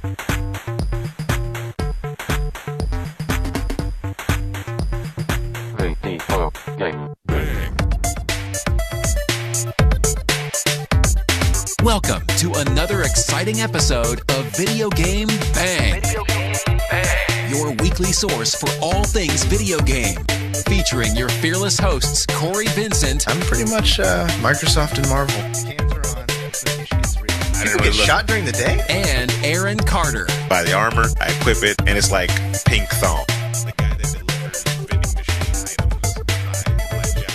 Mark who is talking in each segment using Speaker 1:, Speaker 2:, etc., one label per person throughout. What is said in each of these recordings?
Speaker 1: Welcome to another exciting episode of Video Game Bang. Your weekly source for all things video game. Featuring your fearless hosts, Cory Vincent.
Speaker 2: I'm pretty much Microsoft and Marvel. Cams are on. People get shot during the day?
Speaker 1: And Aaron Carter.
Speaker 3: Buy the armor, I equip it, and it's like pink thong. The guy that delivers vending machine items by blackjack.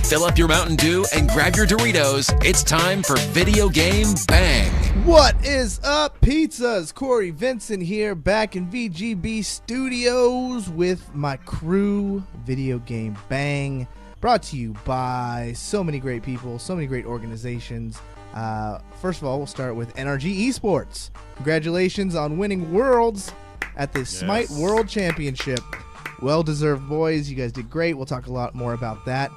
Speaker 1: Fill up your Mountain Dew and grab your Doritos. It's time for Video Game Bang.
Speaker 4: What is up, pizzas? Cory Vincent here, back in VGB Studios with my crew. Video Game Bang, brought to you by so many great people, so many great organizations. First of all, we'll start with NRG Esports. Congratulations on winning Worlds at the Smite World Championship. Well-deserved, boys. You guys did great. We'll talk a lot more about that.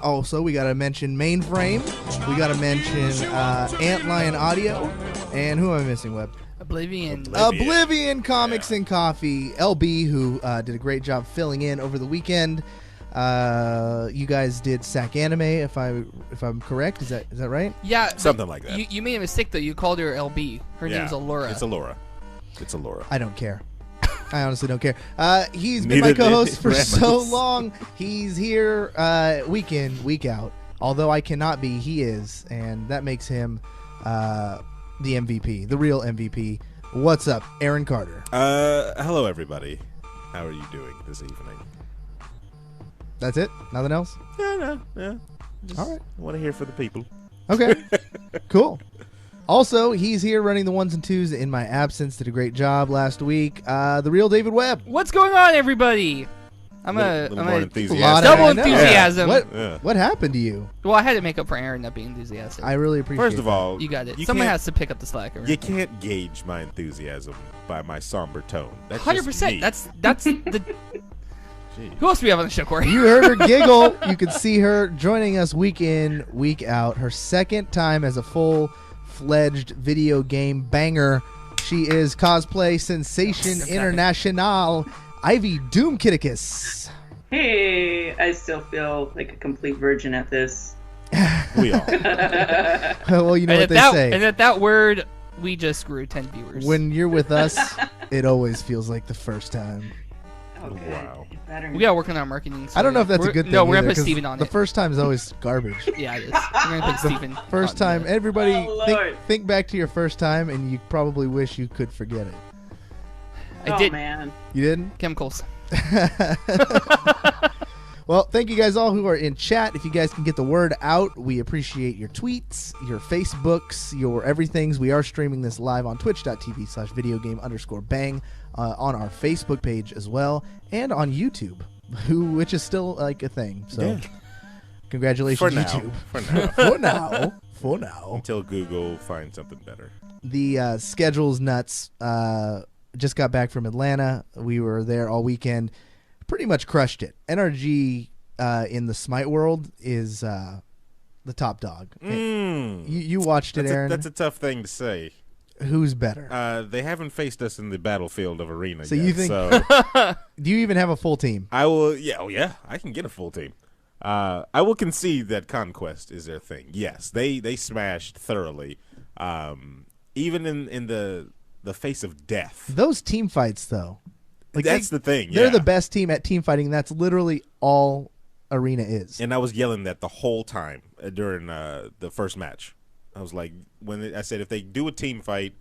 Speaker 4: Also, we got to mention Mainframe. We got to mention Antlion Audio. And who am I missing, Webb? Oblivion Comics and Coffee. LB, who did a great job filling in over the weekend. You guys did Sac Anime, if I'm correct. Is that right?
Speaker 5: Yeah.
Speaker 3: Something like that.
Speaker 5: You made a mistake, though. You called her LB. Her name's Allura.
Speaker 3: It's Allura.
Speaker 4: I don't care. I honestly don't care. He's been my co-host for so long. He's here week in, week out. Although I cannot be, he is. And that makes him the MVP, the real MVP. What's up, Aaron Carter?
Speaker 3: Hello, everybody. How are you doing this evening?
Speaker 4: That's it? Nothing else?
Speaker 3: Yeah. Just
Speaker 4: all right.
Speaker 3: I want to hear for the people.
Speaker 4: Okay. Cool. Also, he's here running the ones and twos in my absence. Did a great job last week. The real David Webb.
Speaker 5: What's going on, everybody? I'm a
Speaker 3: enthusiastic.
Speaker 5: double enthusiasm.
Speaker 4: What happened to you?
Speaker 5: Well, I had to make up for Aaron not being enthusiastic.
Speaker 4: I really appreciate it.
Speaker 3: First of all,
Speaker 5: you got it. Someone has to pick up the slack.
Speaker 3: You can't gauge my enthusiasm by my somber tone. That's
Speaker 5: 100%.
Speaker 3: Just me.
Speaker 5: That's the. Who else do we have on the show, Cory?
Speaker 4: You heard her giggle. You could see her joining us week in, week out. Her second time as a full-fledged video game banger. She is cosplay sensation international, Ivy Doomkitty.
Speaker 6: Hey, I still feel like a complete virgin at this.
Speaker 3: We all.
Speaker 4: Well, you know what they say.
Speaker 5: And at that word, we just grew 10 viewers.
Speaker 4: When you're with us, it always feels like the first time.
Speaker 6: Okay.
Speaker 3: Wow.
Speaker 5: We gotta work on our marketing.
Speaker 4: I don't know if that's a good thing.
Speaker 5: No, we're
Speaker 4: either,
Speaker 5: gonna put Steven on
Speaker 4: the
Speaker 5: it.
Speaker 4: first time is always garbage.
Speaker 5: Yeah, it is. We're gonna put Steven.
Speaker 4: First time,
Speaker 5: it.
Speaker 4: everybody think back to your first time, and you probably wish you could forget it.
Speaker 5: I did.
Speaker 6: Man.
Speaker 4: You didn't?
Speaker 5: Chemicals.
Speaker 4: Well, thank you guys all who are in chat. If you guys can get the word out, we appreciate your tweets, your Facebooks, your everythings. We are streaming this live on twitch.tv/videogame_bang on our Facebook page as well, and on YouTube, which is still like a thing. So congratulations, YouTube. For now.
Speaker 3: Until Google finds something better.
Speaker 4: The schedule's nuts. Just got back from Atlanta. We were there all weekend. Pretty much crushed it. NRG in the Smite world is the top dog. You watched it, Aaron.
Speaker 3: That's a tough thing to say.
Speaker 4: Who's better?
Speaker 3: They haven't faced us in the battlefield of arena
Speaker 4: so
Speaker 3: yet.
Speaker 4: You think?
Speaker 3: So
Speaker 4: Do you even have a full team?
Speaker 3: I will. Yeah. Oh yeah. I can get a full team. I will concede that Conquest is their thing. Yes, they smashed thoroughly. Even in the face of death.
Speaker 4: Those team fights, though. Like
Speaker 3: that's the thing.
Speaker 4: They're the best team at team fighting. That's literally all arena is.
Speaker 3: And I was yelling that the whole time during the first match. I was like, I said if they do a team fight,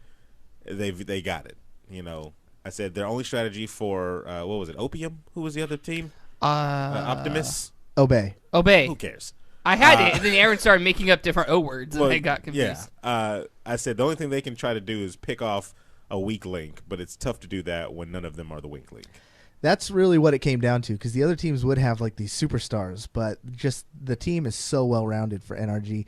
Speaker 3: they got it. You know, I said their only strategy for what was it? Opium? Who was the other team? Optimus.
Speaker 4: Obey.
Speaker 3: Who cares?
Speaker 5: I had it, and then Aaron started making up different O words, and I got confused.
Speaker 3: Yeah. I said the only thing they can try to do is pick off a weak link, but it's tough to do that when none of them are the weak link.
Speaker 4: That's really what it came down to, because the other teams would have like these superstars, but just the team is so well-rounded for NRG.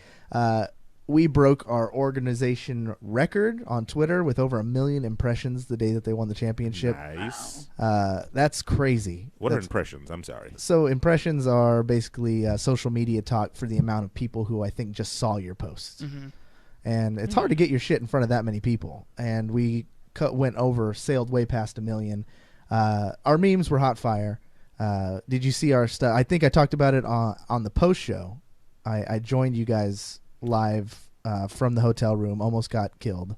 Speaker 4: We broke our organization record on Twitter with over 1 million impressions the day that they won the championship.
Speaker 3: Nice.
Speaker 4: That's crazy.
Speaker 3: What are impressions? I'm sorry.
Speaker 4: So impressions are basically social media talk for the amount of people who I think just saw your posts.
Speaker 5: Mm-hmm.
Speaker 4: and it's hard to get your shit in front of that many people. And we sailed way past 1 million. Our memes were hot fire. Did you see our stuff? I think I talked about it on the post show. I joined you guys live from the hotel room. Almost got killed.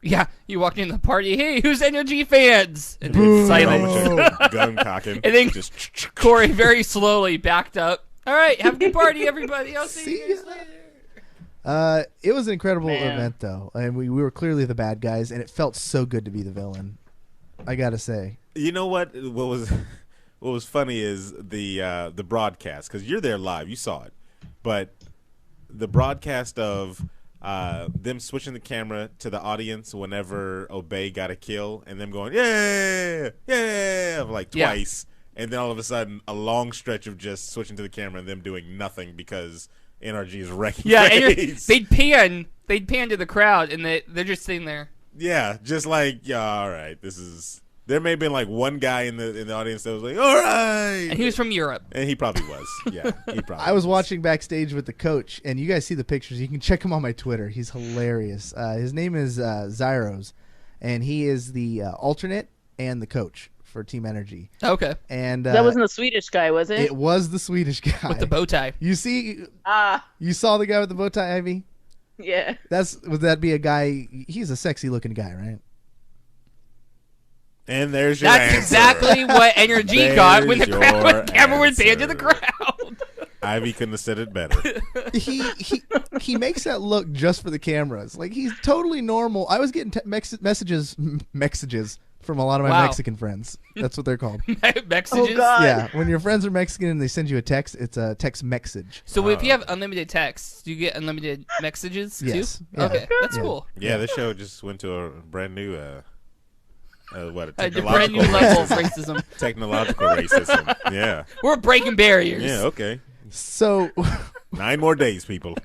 Speaker 5: Yeah, you walked in the party. Hey, who's NRG fans? And
Speaker 4: Boom.
Speaker 5: then silence.
Speaker 3: Gun cocking.
Speaker 5: And then
Speaker 3: just
Speaker 5: Corey very slowly backed up. All right, have a good party, everybody. I'll see you guys later.
Speaker 4: It was an incredible event, though, and we were clearly the bad guys, and it felt so good to be the villain. I gotta say.
Speaker 3: You know what? What was funny is the broadcast, because you're there live, you saw it, but the broadcast of them switching the camera to the audience whenever Obey got a kill, and them going yeah, like twice, and then all of a sudden a long stretch of just switching to the camera and them doing nothing because NRG is wrecking.
Speaker 5: Yeah, and they'd pan to the crowd, and they're just sitting there.
Speaker 3: Yeah, just like, yeah, all right, this is. There may have been like one guy in the audience that was like, all right.
Speaker 5: And he was from Europe.
Speaker 3: And he probably was. Yeah, he probably
Speaker 4: I was watching backstage with the coach, and you guys see the pictures. You can check him on my Twitter. He's hilarious. His name is Zyros, and he is the alternate and the coach for Team Energy.
Speaker 5: Okay.
Speaker 4: And
Speaker 7: that wasn't the Swedish guy, was it?
Speaker 4: It was the Swedish guy.
Speaker 5: With the bow tie.
Speaker 4: You see? You saw the guy with the bow tie, Ivy?
Speaker 7: Yeah.
Speaker 4: Would that be a guy? He's a sexy looking guy, right?
Speaker 3: And there's your
Speaker 5: That's
Speaker 3: answer.
Speaker 5: exactly what NRG got when the camera would pan to the
Speaker 3: answer.
Speaker 5: crowd.
Speaker 3: Ivy couldn't have said it better.
Speaker 4: He makes that look just for the cameras. Like, he's totally normal. I was getting messages from a lot of my Mexican friends. That's what they're called.
Speaker 5: Messages?
Speaker 7: Oh, God.
Speaker 4: Yeah, when your friends are Mexican and they send you a text, it's a text message.
Speaker 5: So if you have unlimited texts, do you get unlimited messages too?
Speaker 4: Yes. Yeah.
Speaker 5: Okay, that's cool.
Speaker 3: Yeah, this show just went to a brand new
Speaker 5: A brand
Speaker 3: technological
Speaker 5: new level of
Speaker 3: racism.
Speaker 5: racism.
Speaker 3: Technological racism. Yeah.
Speaker 5: We're breaking barriers.
Speaker 3: Yeah, okay.
Speaker 4: So
Speaker 3: 9 more days, people.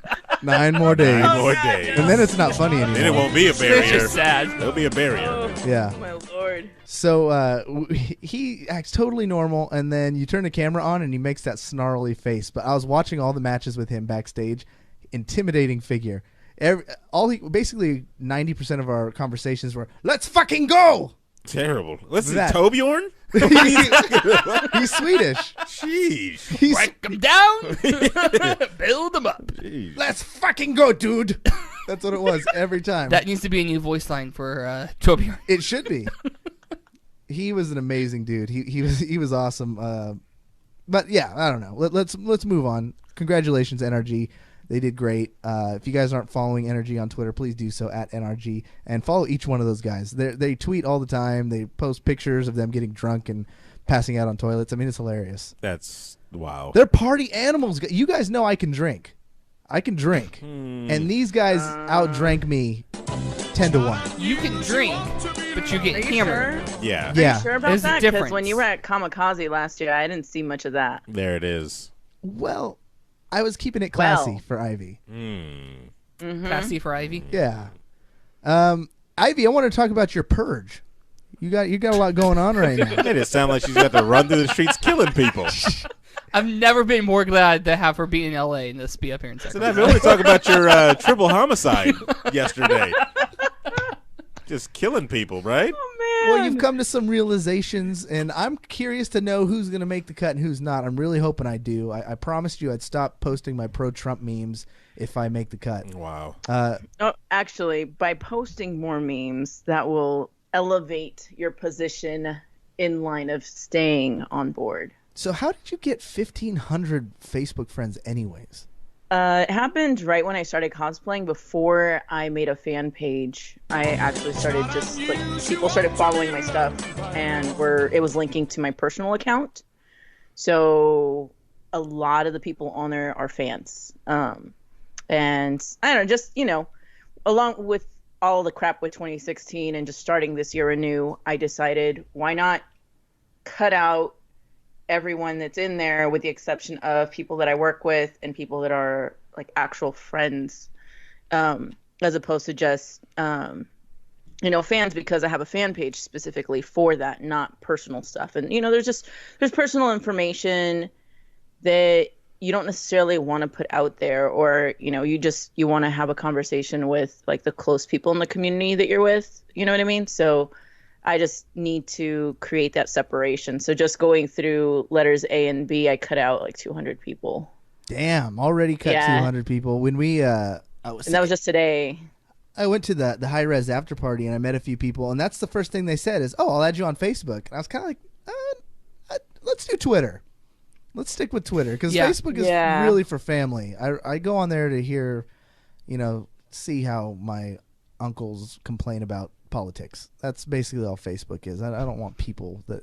Speaker 4: 9 more days.
Speaker 3: 9 more days.
Speaker 4: And then it's not funny anymore.
Speaker 3: Then it won't be a
Speaker 5: It's
Speaker 3: barrier.
Speaker 5: just sad.
Speaker 3: There'll be a barrier.
Speaker 4: Yeah.
Speaker 7: Oh, my Lord.
Speaker 4: So he acts totally normal, and then you turn the camera on, and he makes that snarly face. But I was watching all the matches with him backstage. Intimidating figure. Basically 90% of our conversations were, "Let's fucking go!"
Speaker 3: Terrible. Listen,
Speaker 4: That.
Speaker 3: Torbjorn?
Speaker 4: He's Swedish.
Speaker 3: Sheesh.
Speaker 5: Break them down, build them up.
Speaker 3: Jeez.
Speaker 4: Let's fucking go, dude. That's what it was every time.
Speaker 5: That needs to be a new voice line for Torbjorn.
Speaker 4: It should be. He was an amazing dude. He was awesome. But yeah, I don't know. Let's move on. Congratulations, NRG. They did great. If you guys aren't following NRG on Twitter, please do so at NRG and follow each one of those guys. They tweet all the time. They post pictures of them getting drunk and passing out on toilets. I mean, it's hilarious.
Speaker 3: That's wow.
Speaker 4: They're party animals. You guys know I can drink. And these guys outdrank me 10-1.
Speaker 5: You can drink, but you get
Speaker 7: Are you
Speaker 5: hammered.
Speaker 7: sure?
Speaker 3: Yeah.
Speaker 4: Yeah.
Speaker 7: Are you sure about
Speaker 5: There's a
Speaker 7: that? Because
Speaker 5: difference.
Speaker 7: when you were at Kamikaze last year, I didn't see much of that.
Speaker 3: There it is.
Speaker 4: Well, I was keeping it classy
Speaker 7: Well.
Speaker 4: for Ivy.
Speaker 5: Classy for Ivy.
Speaker 4: Yeah. Ivy, I want to talk about your purge. You got a lot going on right now.
Speaker 3: Made it sound like she's got to run through the streets killing people.
Speaker 5: I've never been more glad to have her be in LA and this be up here in
Speaker 3: So
Speaker 5: Sacramento.
Speaker 3: now we only talk about your triple homicide yesterday. Just killing people, right?
Speaker 7: Oh, man.
Speaker 4: Well, you've come to some realizations, and I'm curious to know who's going to make the cut and who's not. I'm really hoping I do. I promised you I'd stop posting my pro-Trump memes if I make the cut.
Speaker 3: Wow.
Speaker 7: Oh, actually, by posting more memes, that will elevate your position in line of staying on board.
Speaker 4: So how did you get 1,500 Facebook friends anyways?
Speaker 7: It happened right when I started cosplaying. Before I made a fan page, I actually started just like people started following my stuff, and it was linking to my personal account. So a lot of the people on there are fans, and I don't know, just along with all the crap with 2016 and just starting this year anew, I decided why not cut out everyone that's in there with the exception of people that I work with and people that are like actual friends, as opposed to just, fans, because I have a fan page specifically for that, not personal stuff. And, there's personal information that you don't necessarily want to put out there, or you want to have a conversation with like the close people in the community that you're with. You know what I mean? So I just need to create that separation. So just going through letters A and B, I cut out like 200 people.
Speaker 4: Damn, already cut 200 people. When we
Speaker 7: and that was just today.
Speaker 4: I went to the HiRez after party and I met a few people, and that's the first thing they said is, "Oh, I'll add you on Facebook." And I was kind of like, "Let's do Twitter. Let's stick with Twitter because Facebook is really for family." I go on there to hear, see how my uncles complain about politics. That's basically all Facebook is. I don't want people that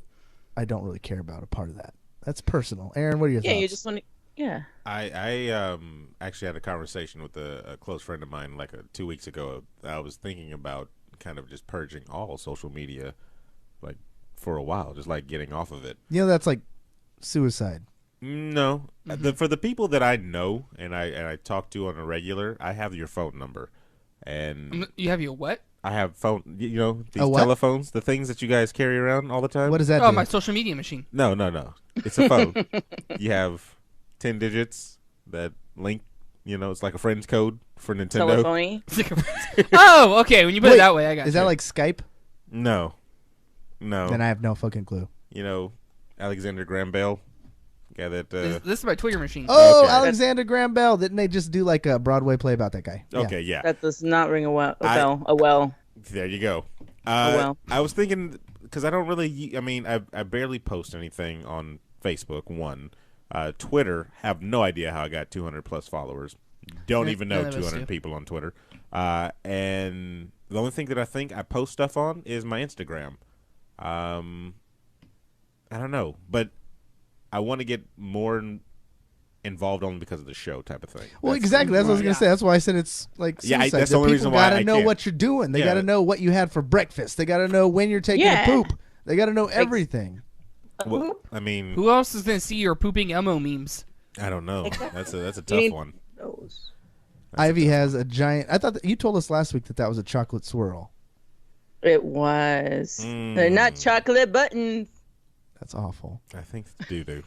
Speaker 4: I don't really care about a part of that. That's personal. Aaron, what are your thoughts?
Speaker 7: Yeah, you just want to. Yeah.
Speaker 3: I actually had a conversation with a close friend of mine like 2 weeks ago. I was thinking about kind of just purging all social media, like for a while, just like getting off of it.
Speaker 4: That's like suicide.
Speaker 3: No, for the people that I know and I talk to on a regular, I have your phone number, and
Speaker 5: you have your what?
Speaker 3: I have phone. These telephones, the things that you guys carry around all the time.
Speaker 4: What does that?
Speaker 5: Oh,
Speaker 4: do?
Speaker 5: my social media machine.
Speaker 3: No. It's a phone. You have 10 digits that link. It's like a friend's code for Nintendo.
Speaker 7: Telephony.
Speaker 5: Oh, okay. When you put it that way, I got.
Speaker 4: Is that like Skype?
Speaker 3: No.
Speaker 4: Then I have no fucking clue.
Speaker 3: Alexander Graham Bell. Yeah, that.
Speaker 5: This is my Twitter machine.
Speaker 4: Oh, okay. Alexander Graham Bell. Didn't they just do like a Broadway play about that guy?
Speaker 3: Okay, yeah.
Speaker 7: That does not ring a bell. A well.
Speaker 3: There you go.
Speaker 7: Well.
Speaker 3: I was thinking because I don't really. I barely post anything on Facebook. One, Twitter. Have no idea how I got 200 plus followers. Don't even know 200 people on Twitter. And the only thing that I think I post stuff on is my Instagram. I don't know, but I want to get more involved only because of the show type of thing.
Speaker 4: Well, exactly. That's what I was going to say. That's why I said it's like suicide.
Speaker 3: That's the only reason why I
Speaker 4: got to know what you're doing. They got to know what you had for breakfast. They got to know when you're taking a poop. They got to know everything.
Speaker 3: Well,
Speaker 5: who else is going to see your pooping Elmo memes?
Speaker 3: I don't know. That's a tough one.
Speaker 4: Ivy has a giant. I thought that you told us last week that was a chocolate swirl.
Speaker 7: It was. They're not chocolate buttons.
Speaker 4: That's awful.
Speaker 3: I think it's doo-doo.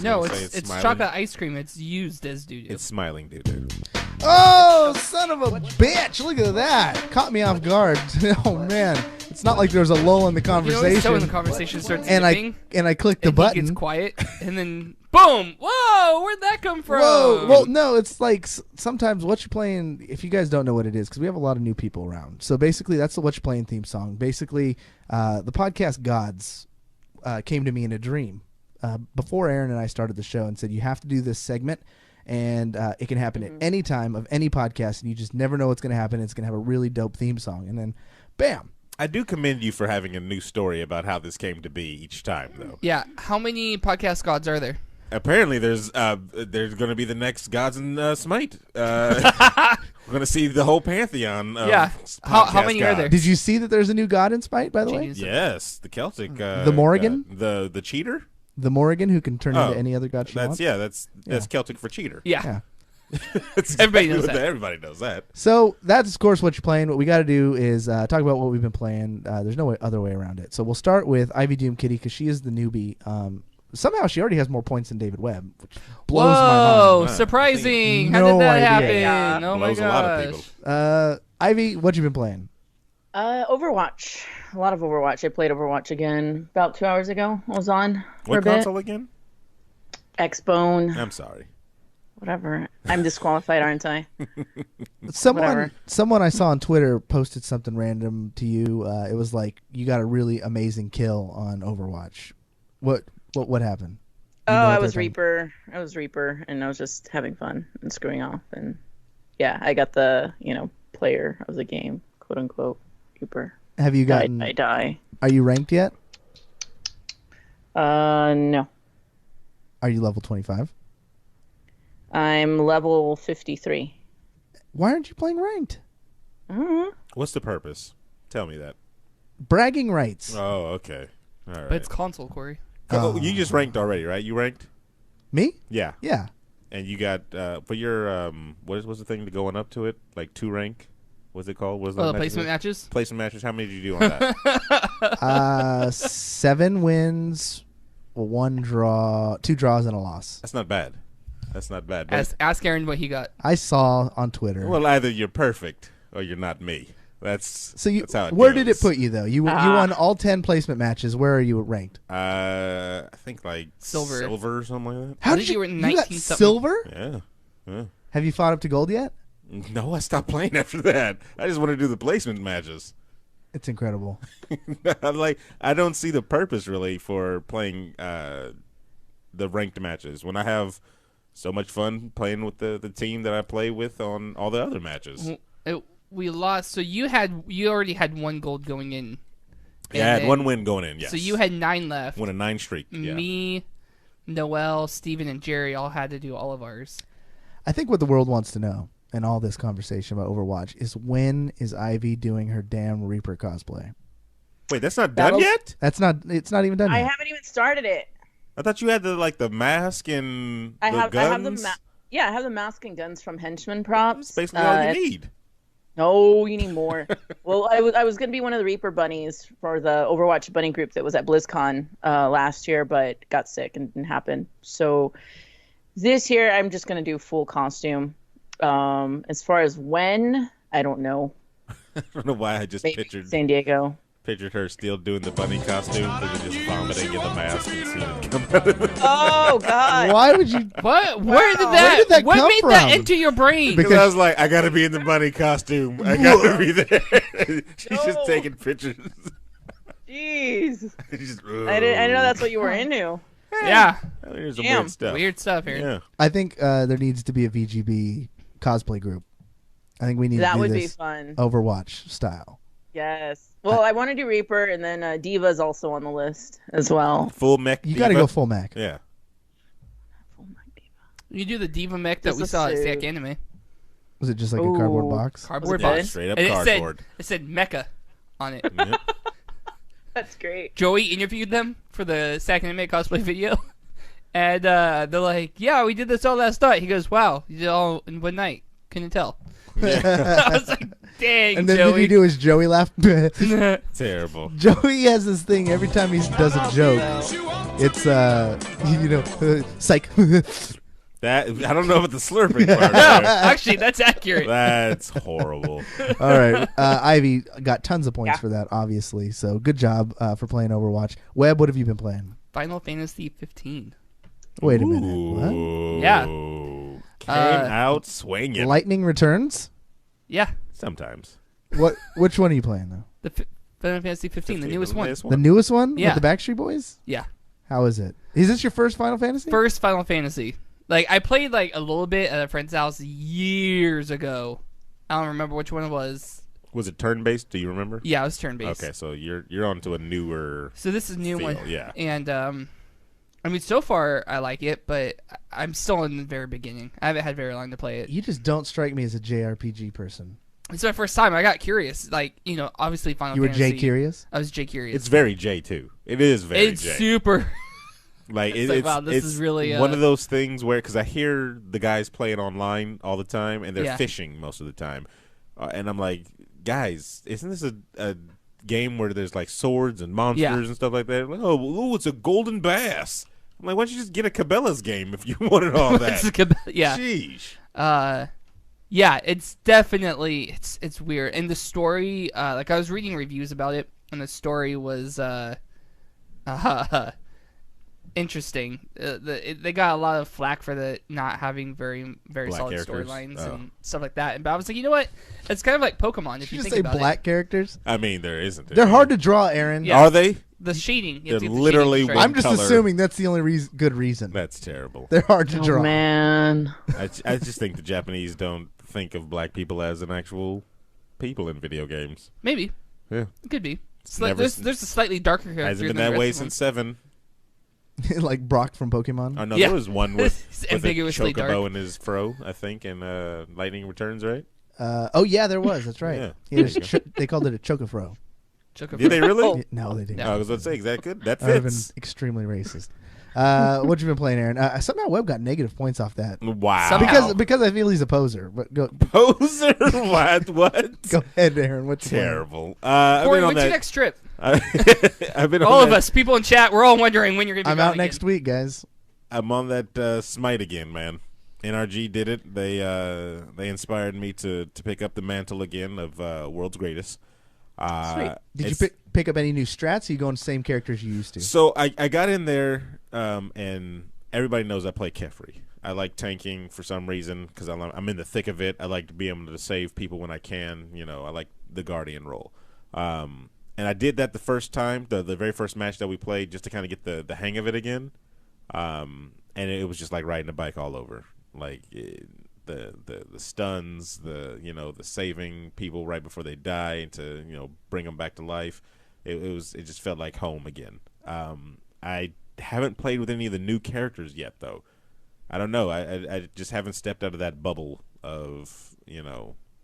Speaker 5: No, it's chocolate ice cream. It's used as doo-doo.
Speaker 3: It's smiling doo-doo.
Speaker 4: Oh, son of a bitch. Look at that. Caught me off guard. Oh, man. It's not like there's a lull in the conversation.
Speaker 5: So when the conversation starts
Speaker 4: and I click the button.
Speaker 5: He gets quiet, and then boom! Whoa! Where'd that come from?
Speaker 4: Whoa! Well, no, it's like sometimes Whattcha Playin. If you guys don't know what it is, because we have a lot of new people around. So basically, that's the Whattcha Playin theme song. Basically, the podcast gods came to me in a dream before Aaron and I started the show and said, you have to do this segment, and it can happen at any time of any podcast, and you just never know what's going to happen. It's going to have a really dope theme song, and then bam.
Speaker 3: I do commend you for having a new story about how this came to be each time, though.
Speaker 5: Yeah. How many podcast gods are there?
Speaker 3: Apparently, there's going to be the next gods in Smite. We're going to see the whole pantheon. Of
Speaker 5: how many
Speaker 3: gods.
Speaker 5: are there?
Speaker 4: Did you see that there's a new god in Smite, by the way?
Speaker 3: Yes, the Celtic.
Speaker 4: The Morrigan?
Speaker 3: The cheater?
Speaker 4: The Morrigan, who can turn into any other god she wants?
Speaker 3: That's Celtic for cheater.
Speaker 5: Yeah. Everybody knows that.
Speaker 3: Everybody knows that.
Speaker 4: So that's, of course, what you're playing. What we got to do is talk about what we've been playing. There's no other way around it. So we'll start with Ivy Doomkitty because she is the newbie. Somehow she already has more points than David Webb, which blows my mind.
Speaker 5: Surprising.
Speaker 4: No
Speaker 5: How did that
Speaker 4: idea.
Speaker 5: happen?
Speaker 7: Yeah.
Speaker 5: Oh my
Speaker 3: Blows a lot of
Speaker 5: gosh.
Speaker 3: people.
Speaker 4: Ivy, what you been playing?
Speaker 7: Overwatch. A lot of Overwatch. I played Overwatch again about 2 hours ago. I was on for
Speaker 3: What
Speaker 7: a bit.
Speaker 3: console again?
Speaker 7: Xbone.
Speaker 3: I'm sorry.
Speaker 7: Whatever. I'm disqualified, aren't I?
Speaker 4: Someone I saw on Twitter posted something random to you. It was like you got a really amazing kill on Overwatch. What happened?
Speaker 7: I was Reaper. And I was just having fun and screwing off. And yeah, I got the player of the game, quote unquote, Reaper.
Speaker 4: Have you gotten?
Speaker 7: I die.
Speaker 4: Are you ranked yet?
Speaker 7: No.
Speaker 4: Are you level 25?
Speaker 7: I'm level 53.
Speaker 4: Why aren't you playing ranked?
Speaker 3: What's the purpose? Tell me that.
Speaker 4: Bragging rights.
Speaker 3: Oh, okay. All right.
Speaker 5: But it's console, Corey.
Speaker 3: Oh, you just ranked already, right? You ranked?
Speaker 4: Me?
Speaker 3: Yeah.
Speaker 4: Yeah.
Speaker 3: And you got for your what was the thing to going up to it? Like 2 rank? What's it called? What's
Speaker 5: The placement matches?
Speaker 3: Placement matches. How many did you do on that?
Speaker 4: 7 wins, 1 draw, 2 draws, and a loss.
Speaker 3: That's not bad. That's not bad.
Speaker 5: Ask Aaron what he got.
Speaker 4: I saw on Twitter.
Speaker 3: Well, either you're perfect or you're not me. That's how it
Speaker 4: where
Speaker 3: goes.
Speaker 4: did it put you though? You won all 10 placement matches. Where are you ranked?
Speaker 3: I think like
Speaker 5: Silver
Speaker 3: or something like that.
Speaker 4: How
Speaker 5: did you win
Speaker 4: you
Speaker 5: 19
Speaker 4: got
Speaker 5: something?
Speaker 4: silver?
Speaker 3: Yeah.
Speaker 4: Have you fought up to gold yet?
Speaker 3: No, I stopped playing after that. I just want to do the placement matches.
Speaker 4: It's incredible.
Speaker 3: I don't see the purpose really for playing the ranked matches when I have so much fun playing with the team that I play with on all the other matches.
Speaker 5: We lost. So you already had 1 gold going in.
Speaker 3: Yeah, I had 1 win going in. Yes.
Speaker 5: So you had 9 left.
Speaker 3: Won a 9 streak. Yeah.
Speaker 5: Me, Noel, Steven, and Jerry all had to do all of ours.
Speaker 4: I think what the world wants to know in all this conversation about Overwatch is when is Ivy doing her damn Reaper cosplay?
Speaker 3: Wait, that's not done yet?
Speaker 4: It's not even done yet.
Speaker 7: I haven't even started it.
Speaker 3: I thought you had the mask and
Speaker 7: I have
Speaker 3: guns.
Speaker 7: I have the mask and guns from Henchman props.
Speaker 3: That's basically all you need.
Speaker 7: No, you need more. Well, I was going to be one of the Reaper bunnies for the Overwatch bunny group that was at BlizzCon last year, but got sick and didn't happen. So this year, I'm just going to do full costume. As far as when, I don't know.
Speaker 3: I don't know why I just
Speaker 7: Maybe
Speaker 3: pictured
Speaker 7: San Diego.
Speaker 3: Pictured her still doing the bunny costume, but just vomiting in the mask and seeing it come out of the
Speaker 7: Oh God!
Speaker 4: Why would you?
Speaker 5: What?
Speaker 7: Wow.
Speaker 5: Where did
Speaker 4: Where did that
Speaker 5: what
Speaker 4: come
Speaker 5: made that
Speaker 4: from?
Speaker 5: enter your brain?
Speaker 3: Because I was like, I gotta be in the bunny costume. I gotta be there. She's just
Speaker 7: No.
Speaker 3: taking pictures.
Speaker 7: Jeez,
Speaker 3: She's just,
Speaker 7: I didn't know that's what you were into.
Speaker 5: Yeah.
Speaker 3: I mean, there's some
Speaker 7: Damn.
Speaker 3: weird stuff.
Speaker 5: Weird stuff here.
Speaker 3: Yeah.
Speaker 4: I think there needs to be a VGB cosplay group. I think we need
Speaker 7: That
Speaker 4: to do
Speaker 7: would be
Speaker 4: this
Speaker 7: fun.
Speaker 4: Overwatch style.
Speaker 7: Yes. Well, I want to do Reaper, and then Diva's also on the list as well.
Speaker 3: Full mech.
Speaker 4: You got to
Speaker 3: diva?
Speaker 4: go full Mac.
Speaker 3: Yeah.
Speaker 5: You do the Diva mech that
Speaker 7: Just
Speaker 5: we
Speaker 7: a
Speaker 5: saw at
Speaker 7: suit.
Speaker 5: Sac Anime.
Speaker 4: Was it just like a cardboard
Speaker 7: Ooh.
Speaker 4: box?
Speaker 5: Cardboard
Speaker 7: Was it
Speaker 5: box.
Speaker 3: Straight up
Speaker 5: And
Speaker 3: cardboard.
Speaker 5: It said Mecha on it.
Speaker 3: Yep.
Speaker 7: That's great.
Speaker 5: Joey interviewed them for the Sac Anime cosplay video. And they're like, yeah, we did this all last night. He goes, wow, you did it all in one night. Couldn't tell. I was like, dang,
Speaker 4: And then
Speaker 5: Joey.
Speaker 4: did you do his Joey laugh?
Speaker 3: Terrible.
Speaker 4: Joey has this thing every time he does a joke. It's psych.
Speaker 3: That I don't know about the slurping part.
Speaker 5: No,
Speaker 3: there.
Speaker 5: actually, that's accurate.
Speaker 3: That's horrible.
Speaker 4: All right, Ivy got tons of points
Speaker 7: Yeah.
Speaker 4: for that, obviously. So good job for playing Overwatch. Webb, what have you been playing?
Speaker 5: Final Fantasy 15.
Speaker 4: Wait a minute.
Speaker 3: Ooh.
Speaker 5: Yeah.
Speaker 3: Came
Speaker 5: Uh,
Speaker 3: out
Speaker 4: What?
Speaker 3: swinging.
Speaker 4: Lightning Returns.
Speaker 5: Yeah,
Speaker 3: Sometimes.
Speaker 4: What? Which one are you playing though?
Speaker 5: Final Fantasy 15, the newest one.
Speaker 4: The newest one
Speaker 5: Yeah.
Speaker 4: with the Backstreet Boys.
Speaker 5: Yeah,
Speaker 4: How is it? Is this your first Final Fantasy?
Speaker 5: first Final Fantasy. Like, I played like a little bit at a friend's house years ago. I don't remember which one it was.
Speaker 3: Was it turn based? Do you remember?
Speaker 5: Yeah, it was turn-based.
Speaker 3: Okay, so you're on to a newer.
Speaker 5: So this is a new
Speaker 3: feel,
Speaker 5: one.
Speaker 3: yeah.
Speaker 5: And, I mean, so far I like it, but I'm still in the very beginning. I haven't had very long to play it.
Speaker 4: You just don't strike me as a JRPG person.
Speaker 5: It's my first time. I got curious. Like, you know, obviously Final
Speaker 4: You were
Speaker 5: Fantasy.
Speaker 4: J curious.
Speaker 5: I was J curious.
Speaker 3: It's very J too. It is very
Speaker 5: It's
Speaker 3: J.
Speaker 5: super.
Speaker 3: Like
Speaker 5: It's like, wow, this
Speaker 3: it's
Speaker 5: is really,
Speaker 3: one of those things where because I hear the guys playing online all the time and they're
Speaker 5: Yeah.
Speaker 3: fishing most of the time, and I'm like, guys, isn't this a game where there's like swords and monsters
Speaker 5: Yeah.
Speaker 3: and stuff like that? Like, oh, it's a golden bass. I'm like, why don't you just get a Cabela's game if you wanted all that?
Speaker 5: Yeah.
Speaker 3: Sheesh.
Speaker 5: Yeah, it's definitely it's weird. And the story, like I was reading reviews about it, and the story was interesting. They got a lot of flack for the not having very
Speaker 3: Black
Speaker 5: solid
Speaker 3: characters?
Speaker 5: storylines
Speaker 3: Oh.
Speaker 5: and stuff like that. But I was like, you know what? It's kind of like Pokemon if
Speaker 4: Did
Speaker 5: you
Speaker 4: you
Speaker 5: think
Speaker 4: say
Speaker 5: about
Speaker 4: black characters?
Speaker 3: I mean, there isn't.
Speaker 4: They're hard to draw, Aaron.
Speaker 5: Yeah.
Speaker 3: Are they?
Speaker 5: it. The shading. You
Speaker 3: They're
Speaker 5: have to get the
Speaker 3: literally
Speaker 5: shading
Speaker 3: one
Speaker 5: straight.
Speaker 4: I'm just
Speaker 3: color.
Speaker 4: assuming that's the only good reason.
Speaker 3: That's terrible.
Speaker 4: They're hard to
Speaker 7: Oh
Speaker 4: draw.
Speaker 7: man.
Speaker 3: I just think the Japanese don't think of black people as an actual people in video games.
Speaker 5: Maybe
Speaker 3: Yeah,
Speaker 5: it could be.
Speaker 3: never
Speaker 5: There's a slightly darker character.
Speaker 3: hasn't been
Speaker 5: than the
Speaker 3: that way
Speaker 5: rest of them.
Speaker 3: since 7.
Speaker 4: Like Brock from Pokemon.
Speaker 3: Oh no,
Speaker 5: Yeah.
Speaker 3: there was one with,
Speaker 5: It's
Speaker 3: with a
Speaker 5: ambiguously
Speaker 3: chocobo
Speaker 5: dark.
Speaker 3: in his fro, I think, in Lightning Returns, right?
Speaker 4: Oh yeah, there was. That's right.
Speaker 3: Yeah.
Speaker 4: He had they called it a Chocofro.
Speaker 5: Chocobo.
Speaker 3: Did they really?
Speaker 4: No, they didn't.
Speaker 3: I was going to say, is that good? That
Speaker 4: That would have been
Speaker 3: fits.
Speaker 4: extremely racist. What you been playing, Aaron? Somehow Webb got negative points off that
Speaker 3: Wow.
Speaker 5: Somehow.
Speaker 4: because I feel he's a poser. But go
Speaker 3: Poser? What?
Speaker 4: go ahead, Aaron. What's
Speaker 3: Terrible. I've
Speaker 5: Corey,
Speaker 3: been on
Speaker 5: when's your
Speaker 3: that.
Speaker 5: next trip?
Speaker 3: I've been on
Speaker 5: All of
Speaker 3: that-
Speaker 5: us, people in chat, we're all wondering when you're going to be
Speaker 4: I'm
Speaker 5: gone
Speaker 4: out next
Speaker 5: again.
Speaker 4: week, guys.
Speaker 3: I'm on that Smite again, man. NRG did it. They inspired me to pick up the mantle again of world's greatest.
Speaker 4: Sweet. Did you pick up any new strats? Or you going the same characters you used to?
Speaker 3: So I got in there, and everybody knows I play Kefri. I like tanking for some reason because I'm in the thick of it. I like to be able to save people when I can. I like the Guardian role. And I did that the first time, the very first match that we played, just to kind of get the hang of it again. And it was just like riding a bike all over. Like the stuns, the saving people right before they die and to bring them back to life. It just felt like home again. I haven't played with any of the new characters yet though. I don't know. I just haven't stepped out of that bubble of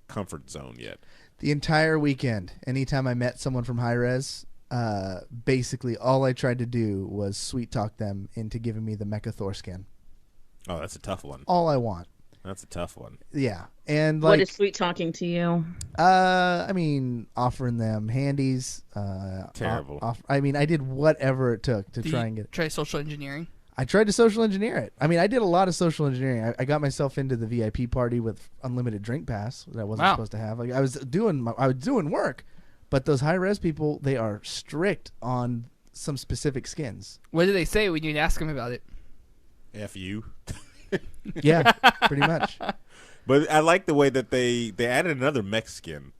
Speaker 3: comfort zone yet.
Speaker 4: The entire weekend, anytime I met someone from HiRez, basically all I tried to do was sweet talk them into giving me the Mecha Thor skin.
Speaker 3: Oh, that's a tough one.
Speaker 4: All I want.
Speaker 3: That's a tough one.
Speaker 4: Yeah, and
Speaker 7: what is sweet talking to you?
Speaker 4: I mean, offering them handies.
Speaker 3: Terrible.
Speaker 4: I mean, I did whatever it took to try and get.
Speaker 5: Try social engineering.
Speaker 4: I tried to social engineer it. I mean, I did a lot of social engineering. I got myself into the VIP party with unlimited drink pass that I wasn't supposed to have. Like I was doing work, but those high-res people, they are strict on some specific skins.
Speaker 5: What did they say when you ask them about it?
Speaker 3: F you.
Speaker 4: Yeah, pretty much.
Speaker 3: But I like the way that they added another mech skin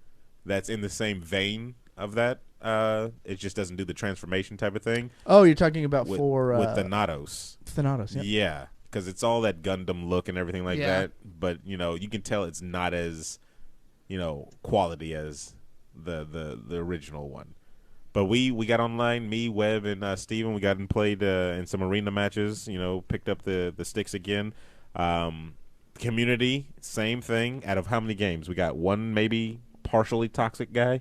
Speaker 3: that's in the same vein of that. It just doesn't do the transformation type of thing.
Speaker 4: Oh, you're talking about
Speaker 3: with
Speaker 4: Thanatos.
Speaker 3: Thanatos,
Speaker 4: yeah.
Speaker 3: Yeah, because it's all that Gundam look and everything like that. But you can tell it's not as quality as the original one. But we got online, me, Webb, and Steven. We got and played in some arena matches. Picked up the sticks again. Community, same thing. Out of how many games? We got one maybe partially toxic guy.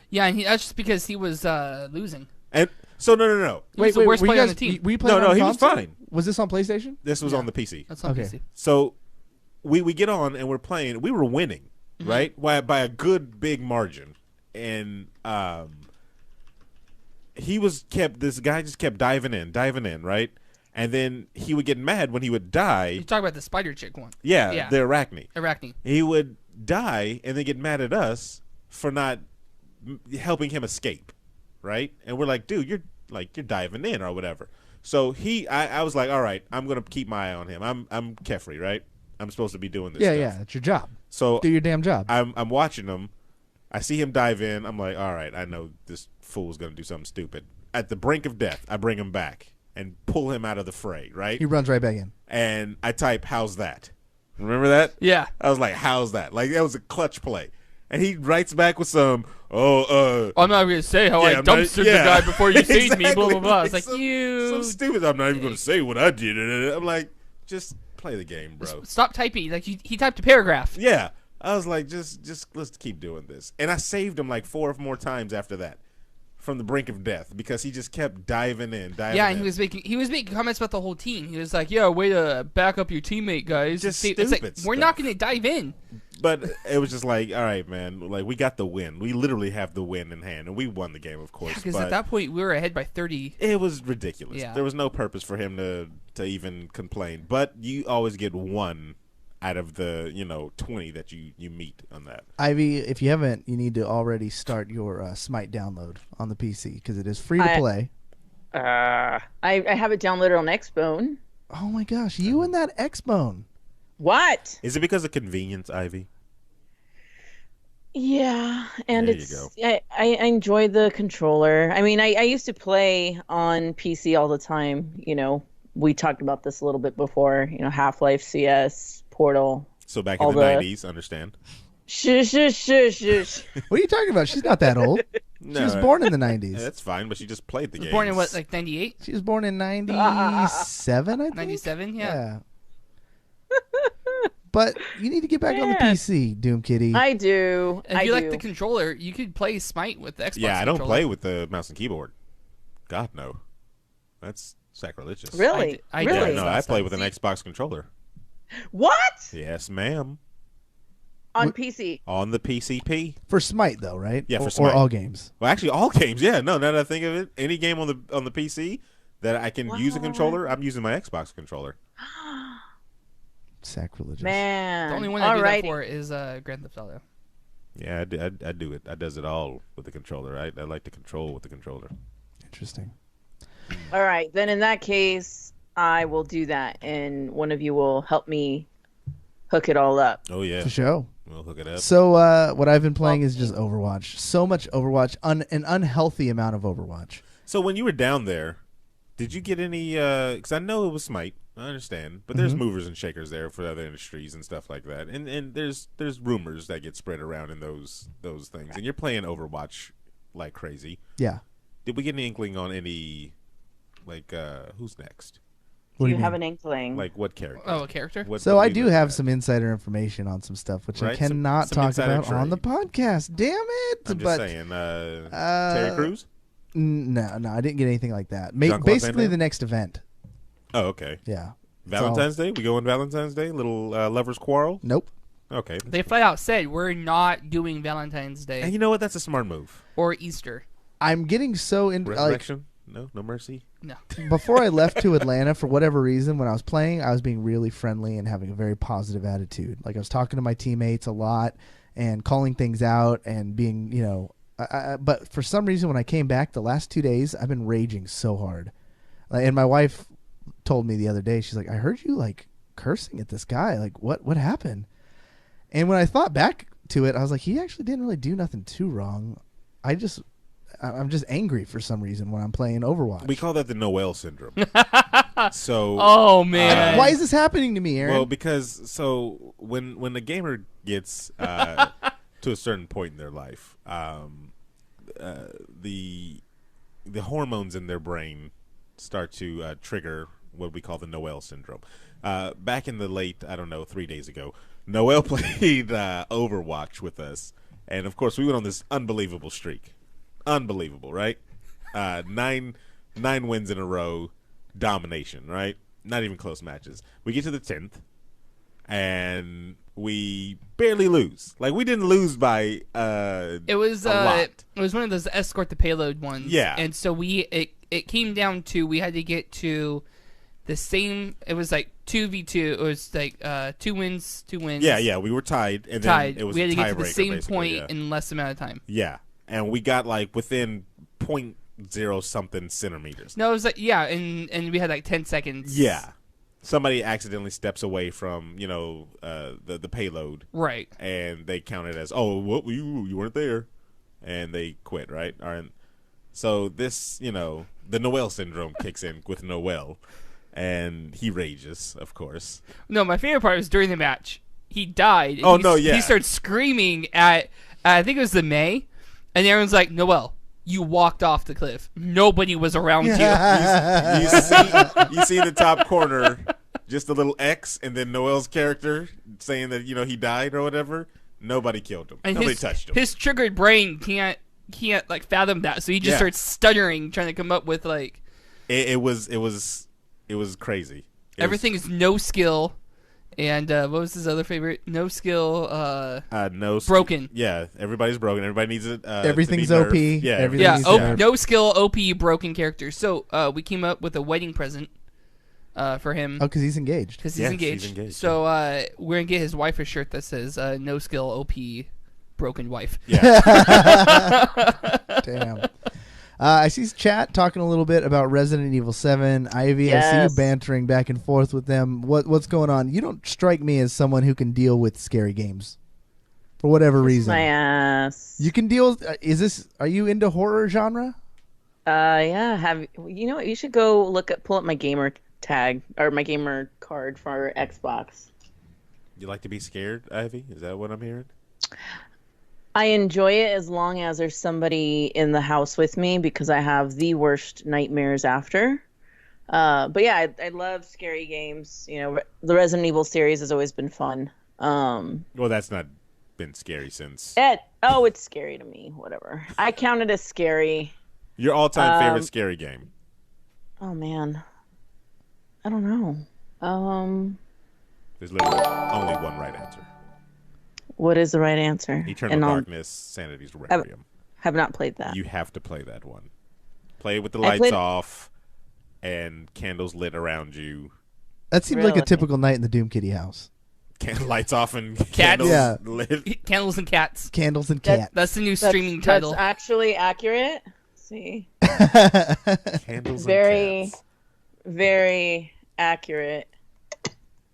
Speaker 5: Yeah, and that's just because he was losing.
Speaker 3: And so no.
Speaker 5: He was the worst player on the team.
Speaker 3: No, he was fine.
Speaker 4: Was this on PlayStation?
Speaker 3: This was on the PC.
Speaker 5: That's on PC.
Speaker 3: So we get on and we're playing. We were winning, right? By a good big margin. And this guy just kept diving in, right? And then he would get mad when he would die.
Speaker 5: You talk about the spider chick one.
Speaker 3: Yeah, the Arachne.
Speaker 5: Arachne.
Speaker 3: He would die and then get mad at us for not helping him escape, right? And we're like, dude, you're diving in or whatever. So I was like, all right, I'm gonna keep my eye on him. I'm Kefri, right? I'm supposed to be doing this.
Speaker 4: Yeah, it's your job.
Speaker 3: So
Speaker 4: do your damn job.
Speaker 3: I'm watching him. I see him dive in. I'm like, all right, I know this fool's gonna do something stupid. At the brink of death, I bring him back and pull him out of the fray, right?
Speaker 4: He runs right back in.
Speaker 3: And I type, how's that? Remember that?
Speaker 5: Yeah.
Speaker 3: I was like, how's that? Like, that was a clutch play. And he writes back with some,
Speaker 5: I'm not going to say how I dumpstered the guy before you saved me, blah, blah, blah. It's like,
Speaker 3: so stupid. I'm not even going to say what I did. I'm like, just play the game, bro.
Speaker 5: Stop typing. Like, he typed a paragraph.
Speaker 3: Yeah. I was like, just let's keep doing this. And I saved him like 4 more times after that. From the brink of death because he just kept diving in.
Speaker 5: Yeah, and he was making comments about the whole team. He was like, "Yeah, way to back up your teammate, guys."
Speaker 3: Just
Speaker 5: it's
Speaker 3: stupid
Speaker 5: like,
Speaker 3: stuff.
Speaker 5: we're not going to dive in.
Speaker 3: But it was just like, all right, man. Like we got the win. We literally have the win in hand, and we won the game, of course.
Speaker 5: Because at that point we were ahead by 30.
Speaker 3: It was ridiculous.
Speaker 5: Yeah.
Speaker 3: There was no purpose for him to even complain. But you always get one out of the 20 that you meet on that.
Speaker 4: Ivy, if you haven't, you need to already start your Smite download on the PC because it is free to play.
Speaker 7: I have it downloaded on Xbone.
Speaker 4: Oh my gosh, you and that Xbone.
Speaker 7: What?
Speaker 3: Is it because of convenience, Ivy?
Speaker 7: Yeah, and
Speaker 3: there
Speaker 7: it's
Speaker 3: you
Speaker 7: I enjoy the controller. I mean, I used to play on PC all the time. We talked about this a little bit before. Half-Life, CS, Portal.
Speaker 3: So back in the 90s, understand?
Speaker 7: Shush.
Speaker 4: What are you talking about? She's not that old.
Speaker 3: No,
Speaker 4: she was born in the 90s.
Speaker 3: Yeah, that's fine, but she just played the game.
Speaker 5: Born in what, like 98?
Speaker 4: She was born in 97, I think.
Speaker 5: 97, yeah.
Speaker 4: But you need to get back on the PC, Doomkitty.
Speaker 7: I do.
Speaker 5: If you like the controller, you could play Smite with the Xbox
Speaker 3: Yeah, I don't
Speaker 5: controller.
Speaker 3: play with the mouse and keyboard. God, no. That's sacrilegious.
Speaker 7: Really?
Speaker 3: Yeah, no, I play with an Xbox controller.
Speaker 7: What?
Speaker 3: Yes, ma'am.
Speaker 7: On PC.
Speaker 3: On the PCP.
Speaker 4: For Smite, though, right?
Speaker 3: Yeah, for Smite.
Speaker 4: Or all games.
Speaker 3: Well, actually, all games. Yeah, no. Now that I think of it, any game on the PC that I can use a controller, I'm using my Xbox controller.
Speaker 4: Sacrilegious.
Speaker 7: Man.
Speaker 5: The only one I do that
Speaker 7: Alrighty.
Speaker 5: for is Grand Theft Auto.
Speaker 3: Yeah, I do it. I does it all with the controller. I like to control with the controller.
Speaker 4: Interesting.
Speaker 7: All right, then in that case, I will do that, and one of you will help me hook it all up.
Speaker 3: Oh yeah,
Speaker 4: For sure.
Speaker 3: we'll hook it up.
Speaker 4: So what I've been playing is just Overwatch. So much Overwatch, an unhealthy amount of Overwatch.
Speaker 3: So when you were down there, did you get any? Because I know it was Smite. I understand, but there's movers and shakers there for other industries and stuff like that, and there's rumors that get spread around in those things. And you're playing Overwatch like crazy.
Speaker 4: Yeah.
Speaker 3: Did we get any inkling on any, like, who's next?
Speaker 4: What
Speaker 7: Do
Speaker 4: do
Speaker 7: you
Speaker 4: you
Speaker 7: have
Speaker 4: mean?
Speaker 7: an inkling?
Speaker 3: Like what character?
Speaker 5: Oh, a character?
Speaker 4: So
Speaker 3: what
Speaker 4: I
Speaker 3: do
Speaker 4: do
Speaker 3: you look
Speaker 4: have
Speaker 3: at?
Speaker 4: some insider information on some stuff, which I
Speaker 3: Right,
Speaker 4: cannot
Speaker 3: some
Speaker 4: talk
Speaker 3: insider
Speaker 4: about on the podcast. Damn it!
Speaker 3: I'm just
Speaker 4: but
Speaker 3: saying. Terry Crews?
Speaker 4: no, I didn't get anything like that.
Speaker 3: Jean-Claude
Speaker 4: Basically,
Speaker 3: Van Damme?
Speaker 4: the next event.
Speaker 3: Oh, okay.
Speaker 4: Yeah.
Speaker 3: Valentine's Day? We go on Valentine's Day? Little lovers quarrel?
Speaker 4: Nope.
Speaker 3: Okay.
Speaker 5: They flat out said we're not doing Valentine's Day
Speaker 3: And you know what? That's a smart move.
Speaker 5: or Easter.
Speaker 4: I'm getting so into like
Speaker 3: Resurrection? No mercy?
Speaker 5: No.
Speaker 4: before I left to Atlanta for whatever reason when I was playing, I was being really friendly and having a very positive attitude. Like I was talking to my teammates a lot and calling things out and being, but for some reason when I came back the last 2 days, I've been raging so hard. And my wife told me the other day, she's like, "I heard you like cursing at this guy. Like what happened?" And when I thought back to it, I was like, he actually didn't really do nothing too wrong. I'm just angry for some reason when I'm playing Overwatch.
Speaker 3: We call that the Noel syndrome. So
Speaker 5: Oh man.
Speaker 4: Why is this happening to me, Aaron?
Speaker 3: well, because when a gamer gets to a certain point in their life, the hormones in their brain start to trigger what we call the Noel syndrome. Back in the late, 3 days ago, Noel played Overwatch with us, and of course we went on this unbelievable streak. Unbelievable, right? 9 wins in a row, domination, right? Not even close matches. We get to the 10th, and we barely lose. Like we didn't lose by
Speaker 5: It was
Speaker 3: a lot.
Speaker 5: it was one of those escort the payload ones.
Speaker 3: Yeah.
Speaker 5: And so it came down to we had to get to the same. It was like 2v2. It was like 2 wins, 2 wins.
Speaker 3: Yeah, we were tied, and
Speaker 5: Tied.
Speaker 3: then it was
Speaker 5: We had
Speaker 3: a
Speaker 5: to get to the
Speaker 3: tiebreaker,
Speaker 5: same
Speaker 3: basically,
Speaker 5: point
Speaker 3: yeah.
Speaker 5: in less amount of time.
Speaker 3: Yeah, and we got like within 0.0 something centimeters.
Speaker 5: No, it was like and we had like 10 seconds.
Speaker 3: Yeah, somebody accidentally steps away from the payload,
Speaker 5: Right.
Speaker 3: and they count it as you weren't there, and they quit, right? So this the Noel syndrome kicks in with Noel, and he rages, of course.
Speaker 5: No, my favorite part was during the match. He died. and
Speaker 3: Oh,
Speaker 5: he,
Speaker 3: no, yeah.
Speaker 5: He started screaming at I think it was the May, and everyone's like, "Noel, you walked off the cliff. Nobody was around you."
Speaker 3: You see in the top corner just a little X, and then Noel's character saying that he died or whatever. Nobody killed him.
Speaker 5: And
Speaker 3: Nobody touched him.
Speaker 5: His triggered brain can't like fathom that, so he just
Speaker 3: Yeah.
Speaker 5: starts stuttering, trying to come up with like
Speaker 3: It was crazy. It
Speaker 5: everything is no skill. And what was his other favorite? No skill. Broken.
Speaker 3: Yeah, everybody's broken. Everybody needs it.
Speaker 4: Everything's
Speaker 3: to be
Speaker 4: OP.
Speaker 3: nerfed. Yeah,
Speaker 4: Everything
Speaker 5: Yeah,
Speaker 4: needs
Speaker 3: everything's
Speaker 4: nerfed.
Speaker 5: no skill, OP, broken character. So we came up with a wedding present for him.
Speaker 4: Oh, because he's engaged.
Speaker 5: Because
Speaker 3: Yeah,
Speaker 5: he's
Speaker 3: he's
Speaker 5: engaged.
Speaker 3: engaged,
Speaker 5: So we're going to get his wife a shirt that says no skill, OP, broken wife.
Speaker 3: Yeah.
Speaker 4: Damn. I see chat talking a little bit about Resident Evil 7. Ivy, I see
Speaker 7: Yes.
Speaker 4: you bantering back and forth with them. What's going on? You don't strike me as someone who can deal with scary games for whatever reason.
Speaker 7: My ass.
Speaker 4: You can deal. Are you into horror genre?
Speaker 7: Yeah. You know what? You should go pull up my gamer tag or my gamer card for Xbox.
Speaker 3: You like to be scared, Ivy? Is that what I'm hearing?
Speaker 7: I enjoy it as long as there's somebody in the house with me because I have the worst nightmares after. But yeah, I love scary games. The Resident Evil series has always been fun.
Speaker 3: Well, that's not been scary since.
Speaker 7: It's scary to me. Whatever. I count it as scary.
Speaker 3: Your all-time favorite scary game?
Speaker 7: Oh man, I don't know.
Speaker 3: There's literally only one right answer.
Speaker 7: What is the right answer?
Speaker 3: Eternal
Speaker 7: And
Speaker 3: Darkness, Sanity's Requiem.
Speaker 7: have not played that.
Speaker 3: You have to play that one. Play it with the
Speaker 7: I
Speaker 3: lights
Speaker 7: played-
Speaker 3: off and candles lit around you.
Speaker 4: That seems like a
Speaker 7: Really?
Speaker 4: typical night in the Doomkitty house.
Speaker 3: Lights off and
Speaker 5: Cats.
Speaker 3: candles
Speaker 4: Yeah.
Speaker 3: lit.
Speaker 5: Candles and cats.
Speaker 4: Candles and cat.
Speaker 5: That's the new streaming title.
Speaker 7: That's actually accurate. Let's see.
Speaker 3: Candles
Speaker 7: Very,
Speaker 3: and cats.
Speaker 7: very accurate.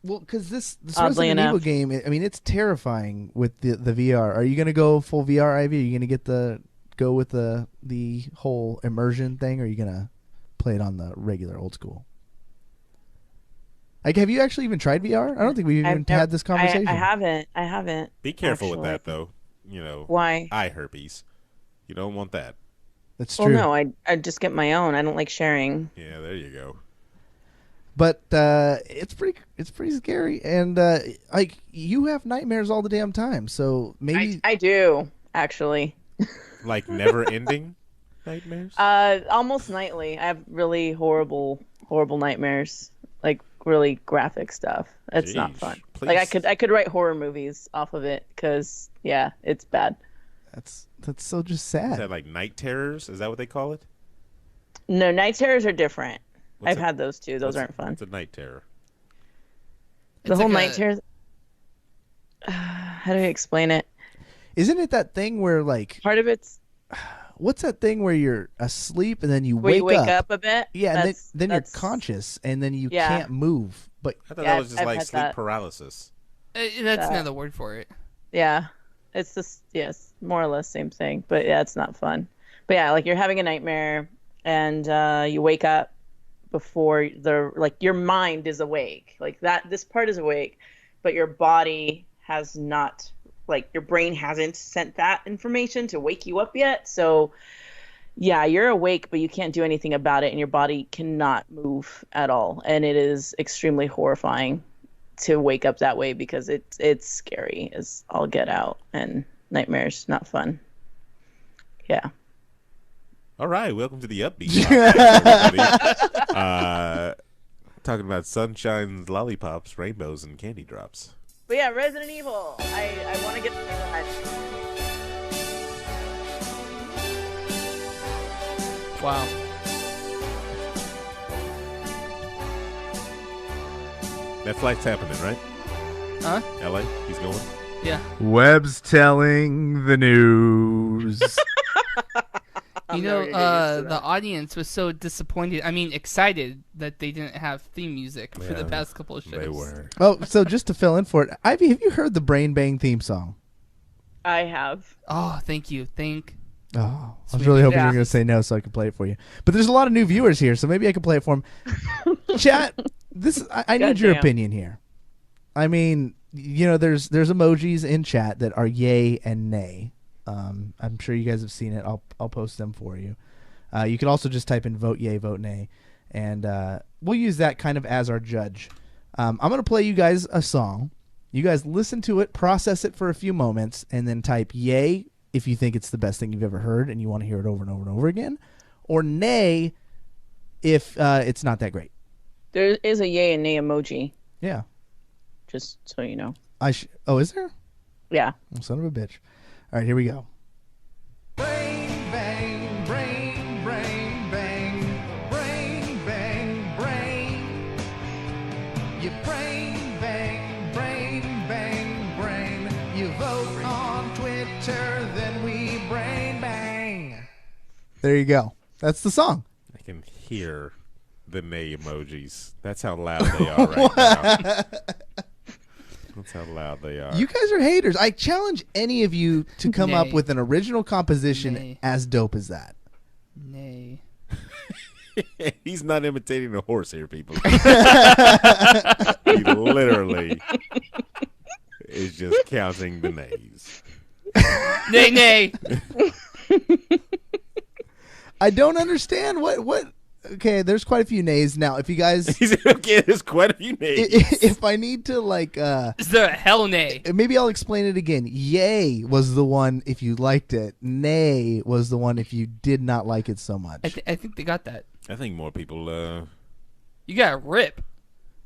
Speaker 4: Well, because this
Speaker 7: Oddly
Speaker 4: Resident Evil
Speaker 7: enough.
Speaker 4: game, I mean, it's terrifying with the VR. Are you gonna go full VR, Ivy? Are you gonna go with the whole immersion thing, or are you gonna play it on the regular old school? Like, have you actually even tried VR? I don't think we've even had this conversation.
Speaker 7: I haven't.
Speaker 3: Be careful with
Speaker 7: actually.
Speaker 3: that, though. You know,
Speaker 7: Why?
Speaker 3: eye herpes. You don't want that.
Speaker 4: That's
Speaker 7: Well,
Speaker 4: true.
Speaker 7: no, I just get my own. I don't like sharing.
Speaker 3: Yeah, there you go.
Speaker 4: But it's pretty scary, and like you have nightmares all the damn time. So maybe
Speaker 7: I do actually.
Speaker 3: Like never-ending nightmares.
Speaker 7: Almost nightly. I have really horrible nightmares. Like really graphic stuff. It's not
Speaker 3: Jeez.
Speaker 7: fun.
Speaker 3: Please.
Speaker 7: Like I could write horror movies off of it because yeah, it's bad.
Speaker 4: that's so just
Speaker 3: Is
Speaker 4: sad.
Speaker 3: that like night terrors? Is that what they call it?
Speaker 7: No, night terrors are different.
Speaker 3: What's
Speaker 7: I've
Speaker 3: a-
Speaker 7: had those too. Those
Speaker 3: what's-
Speaker 7: aren't fun.
Speaker 3: It's a night terror.
Speaker 7: The
Speaker 5: It's
Speaker 7: whole
Speaker 5: like
Speaker 7: night terrors. How do I explain it?
Speaker 4: Isn't it that thing where like
Speaker 7: Part of it's
Speaker 4: what's that thing where you're asleep and then you
Speaker 7: where
Speaker 4: wake
Speaker 7: you wake
Speaker 4: up?
Speaker 7: up a bit.
Speaker 4: Yeah, and then you're
Speaker 7: that's-
Speaker 4: conscious, and then you
Speaker 7: Yeah.
Speaker 4: can't move. But
Speaker 3: I thought
Speaker 7: Yeah,
Speaker 3: that was just
Speaker 7: I've
Speaker 3: like
Speaker 7: had
Speaker 3: sleep
Speaker 7: that.
Speaker 3: paralysis.
Speaker 5: That's
Speaker 7: That-
Speaker 5: another word for it.
Speaker 7: Yeah, it's just yes, more or less same thing. But yeah, it's not fun. But yeah, like you're having a nightmare and you wake up before your mind is awake. Like that, this part is awake, but your body has not. Like your brain hasn't sent that information to wake you up yet. So yeah, you're awake, but you can't do anything about it, and your body cannot move at all. And it is extremely horrifying to wake up that way because it's scary as all get out, and nightmares not fun. Yeah.
Speaker 3: All right, welcome to the upbeat podcast, everybody. Talking about sunshines, lollipops, rainbows, and candy drops.
Speaker 7: But yeah, Resident Evil. I want to get through that.
Speaker 5: Wow.
Speaker 3: That flight's happening, right?
Speaker 5: Huh?
Speaker 3: LA, he's going.
Speaker 5: Yeah.
Speaker 4: Webb's telling the news.
Speaker 5: You know, the audience was so disappointed. I mean, excited that they didn't have theme music for the
Speaker 3: Yeah,
Speaker 5: past couple of shows.
Speaker 3: They were.
Speaker 4: Oh, so just to fill in for it, Ivy, have you heard the Brain Bang theme song?
Speaker 7: I have.
Speaker 5: Oh, thank you.
Speaker 4: Oh, I was really hoping you
Speaker 7: Yeah.
Speaker 4: were going to say no so I could play it for you. But there's a lot of new viewers here, so maybe I can play it for them. Chat, I need your
Speaker 7: Goddamn.
Speaker 4: opinion here. I mean, you know, there's emojis in chat that are yay and nay. I'm sure you guys have seen it. I'll post them for you. You can also just type in vote yay, vote nay, and we'll use that kind of as our judge. I'm going to play you guys a song. You guys listen to it, process it for a few moments, and then type yay if you think it's the best thing you've ever heard and you want to hear it over and over and over again, or nay if it's not that great.
Speaker 7: There is a yay and nay emoji,
Speaker 4: Yeah.
Speaker 7: just so you know.
Speaker 4: Oh, is there?
Speaker 7: Yeah.
Speaker 4: Oh, son of a bitch. All right, here we go.
Speaker 8: Brain bang, brain, brain bang, brain bang, brain. You brain bang, brain bang, brain. You vote on Twitter, then we brain bang.
Speaker 4: There you go. That's the song.
Speaker 3: I can hear the nay emojis. That's how loud they are right now. That's how loud they are.
Speaker 4: You guys are haters. I challenge any of you to come up
Speaker 5: Nay.
Speaker 4: with an original composition
Speaker 5: Nay.
Speaker 4: as dope as that.
Speaker 5: Nay.
Speaker 3: He's not imitating a horse here, people. He literally is just counting the nays.
Speaker 5: Nay, nay.
Speaker 4: I don't understand what. Okay, there's quite a few nays now. If you guys,
Speaker 3: He said, okay, there's quite a few nays.
Speaker 4: if I need to like,
Speaker 5: Is there a hell nay?
Speaker 4: maybe I'll explain it again. Yay was the one if you liked it. Nay was the one if you did not like it so much.
Speaker 5: I think they got that.
Speaker 3: I think more people,
Speaker 5: You got to rip.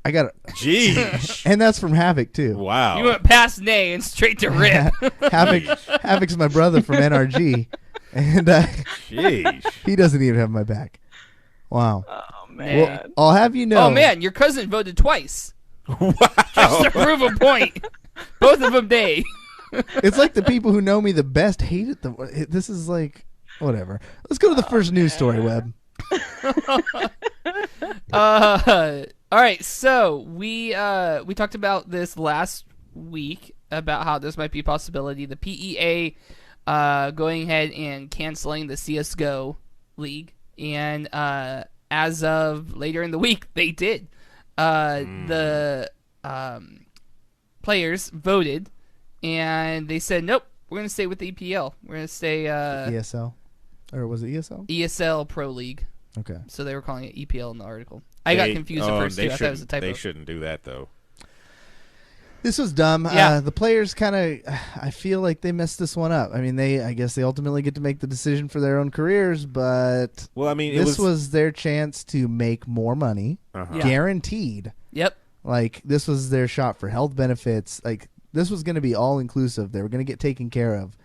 Speaker 4: I got it,
Speaker 3: Jeez.
Speaker 4: and that's from Havoc too.
Speaker 3: Wow.
Speaker 5: You went past nay and straight to rip.
Speaker 4: Havoc's my brother from NRG, and
Speaker 3: Jeez.
Speaker 4: he doesn't even have my back. Wow.
Speaker 7: Oh man.
Speaker 4: Well, I'll have you know.
Speaker 5: Oh man, your cousin voted twice. Just to prove a point. Both of them day.
Speaker 4: It's like the people who know me the best hate it. This is like, whatever. Let's go to the first news story, Webb.
Speaker 5: All right, so we talked about this last week about how this might be a possibility. The PEA going ahead and canceling the CSGO league, and as of later in the week, they did. The players voted, and they said, nope, we're going to stay with the EPL. We're going to stay
Speaker 4: ESL? Or was it ESL?
Speaker 5: ESL Pro League.
Speaker 4: Okay.
Speaker 5: So they were calling it EPL in the article. I got confused at first, too. I thought it was a typo.
Speaker 3: They shouldn't do that, though.
Speaker 4: This was dumb.
Speaker 5: Yeah.
Speaker 4: The players kind of, I feel like they messed this one up. I mean, I guess they ultimately get to make the decision for their own careers, but
Speaker 3: well, I mean,
Speaker 4: this was their chance to make more money,
Speaker 5: Yeah.
Speaker 4: guaranteed.
Speaker 5: Yep.
Speaker 4: Like, this was their shot for health benefits. Like, this was going to be all inclusive. They were going to get taken care of.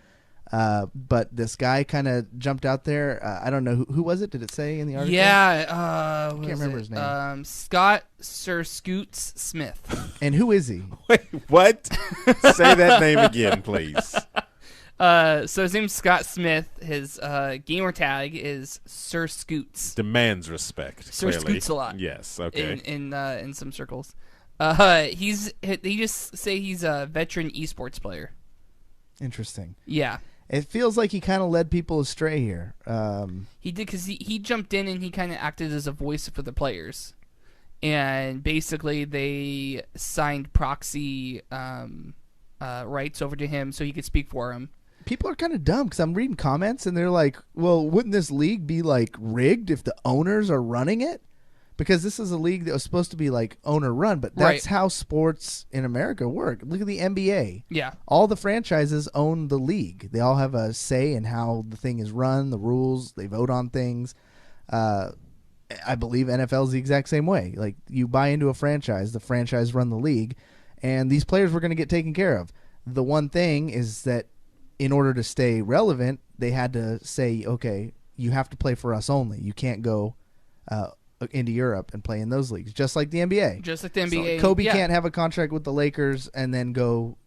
Speaker 4: But this guy kind of jumped out there. I don't know who was it. Did it say in the article?
Speaker 5: Yeah,
Speaker 4: I can't remember his name.
Speaker 5: Scott Sir Scoots Smith.
Speaker 4: And who is he?
Speaker 3: Wait, what? Say that name again, please.
Speaker 5: So his name's Scott Smith. His gamer tag is Sir Scoots.
Speaker 3: Demands respect.
Speaker 5: Sir
Speaker 3: clearly.
Speaker 5: Scoots a lot.
Speaker 3: Yes. Okay.
Speaker 5: In some circles, they just say he's a veteran esports player.
Speaker 4: Interesting.
Speaker 5: Yeah.
Speaker 4: It feels like he kind of led people astray here.
Speaker 5: He did, because he jumped in and he kind of acted as a voice for the players. And basically they signed proxy rights over to him so he could speak for him.
Speaker 4: People are kind of dumb because I'm reading comments and they're like, well, wouldn't this league be like rigged if the owners are running it? Because this is a league that was supposed to be like owner run, but that's how sports in America work. Look at the NBA.
Speaker 5: Yeah.
Speaker 4: All the franchises own the league. They all have a say in how the thing is run, the rules. They vote on things. I believe NFL is the exact same way. Like, you buy into a franchise, the franchise run the league, and these players were going to get taken care of. The one thing is that in order to stay relevant, they had to say, okay, you have to play for us only. You can't go into Europe and play in those leagues, just like the NBA.
Speaker 5: Just like the NBA.
Speaker 4: So Kobe can't have a contract with the Lakers and then go,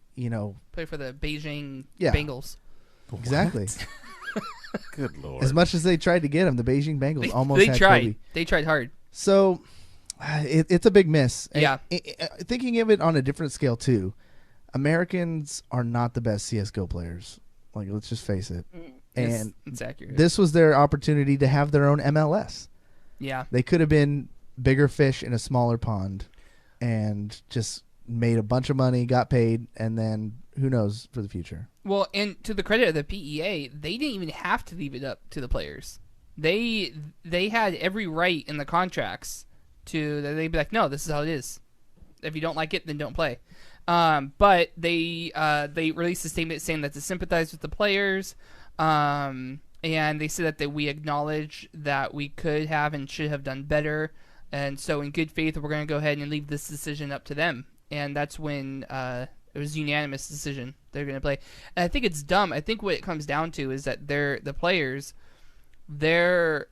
Speaker 5: play for the Beijing
Speaker 4: Yeah.
Speaker 5: Bengals.
Speaker 4: Exactly.
Speaker 3: Good Lord.
Speaker 4: As much as they tried to get him, the Beijing Bengals almost
Speaker 5: They
Speaker 4: had
Speaker 5: tried.
Speaker 4: Kobe.
Speaker 5: They tried hard.
Speaker 4: So it's a big miss. And
Speaker 5: Yeah.
Speaker 4: Thinking of it on a different scale too, Americans are not the best CSGO players. Like, let's just face it. And
Speaker 5: it's accurate.
Speaker 4: this was their opportunity to have their own MLS.
Speaker 5: Yeah.
Speaker 4: They could have been bigger fish in a smaller pond and just made a bunch of money, got paid, and then who knows for the future.
Speaker 5: Well, and to the credit of the PEA, they didn't even have to leave it up to the players. They had every right in the contracts they'd be like, no, this is how it is. If you don't like it, then don't play. But they released a statement saying that they sympathize with the players, and they said that we acknowledge that we could have and should have done better, and so in good faith, we're going to go ahead and leave this decision up to them. And that's when it was a unanimous decision they're going to play. And I think it's dumb. I think what it comes down to is that the players, they're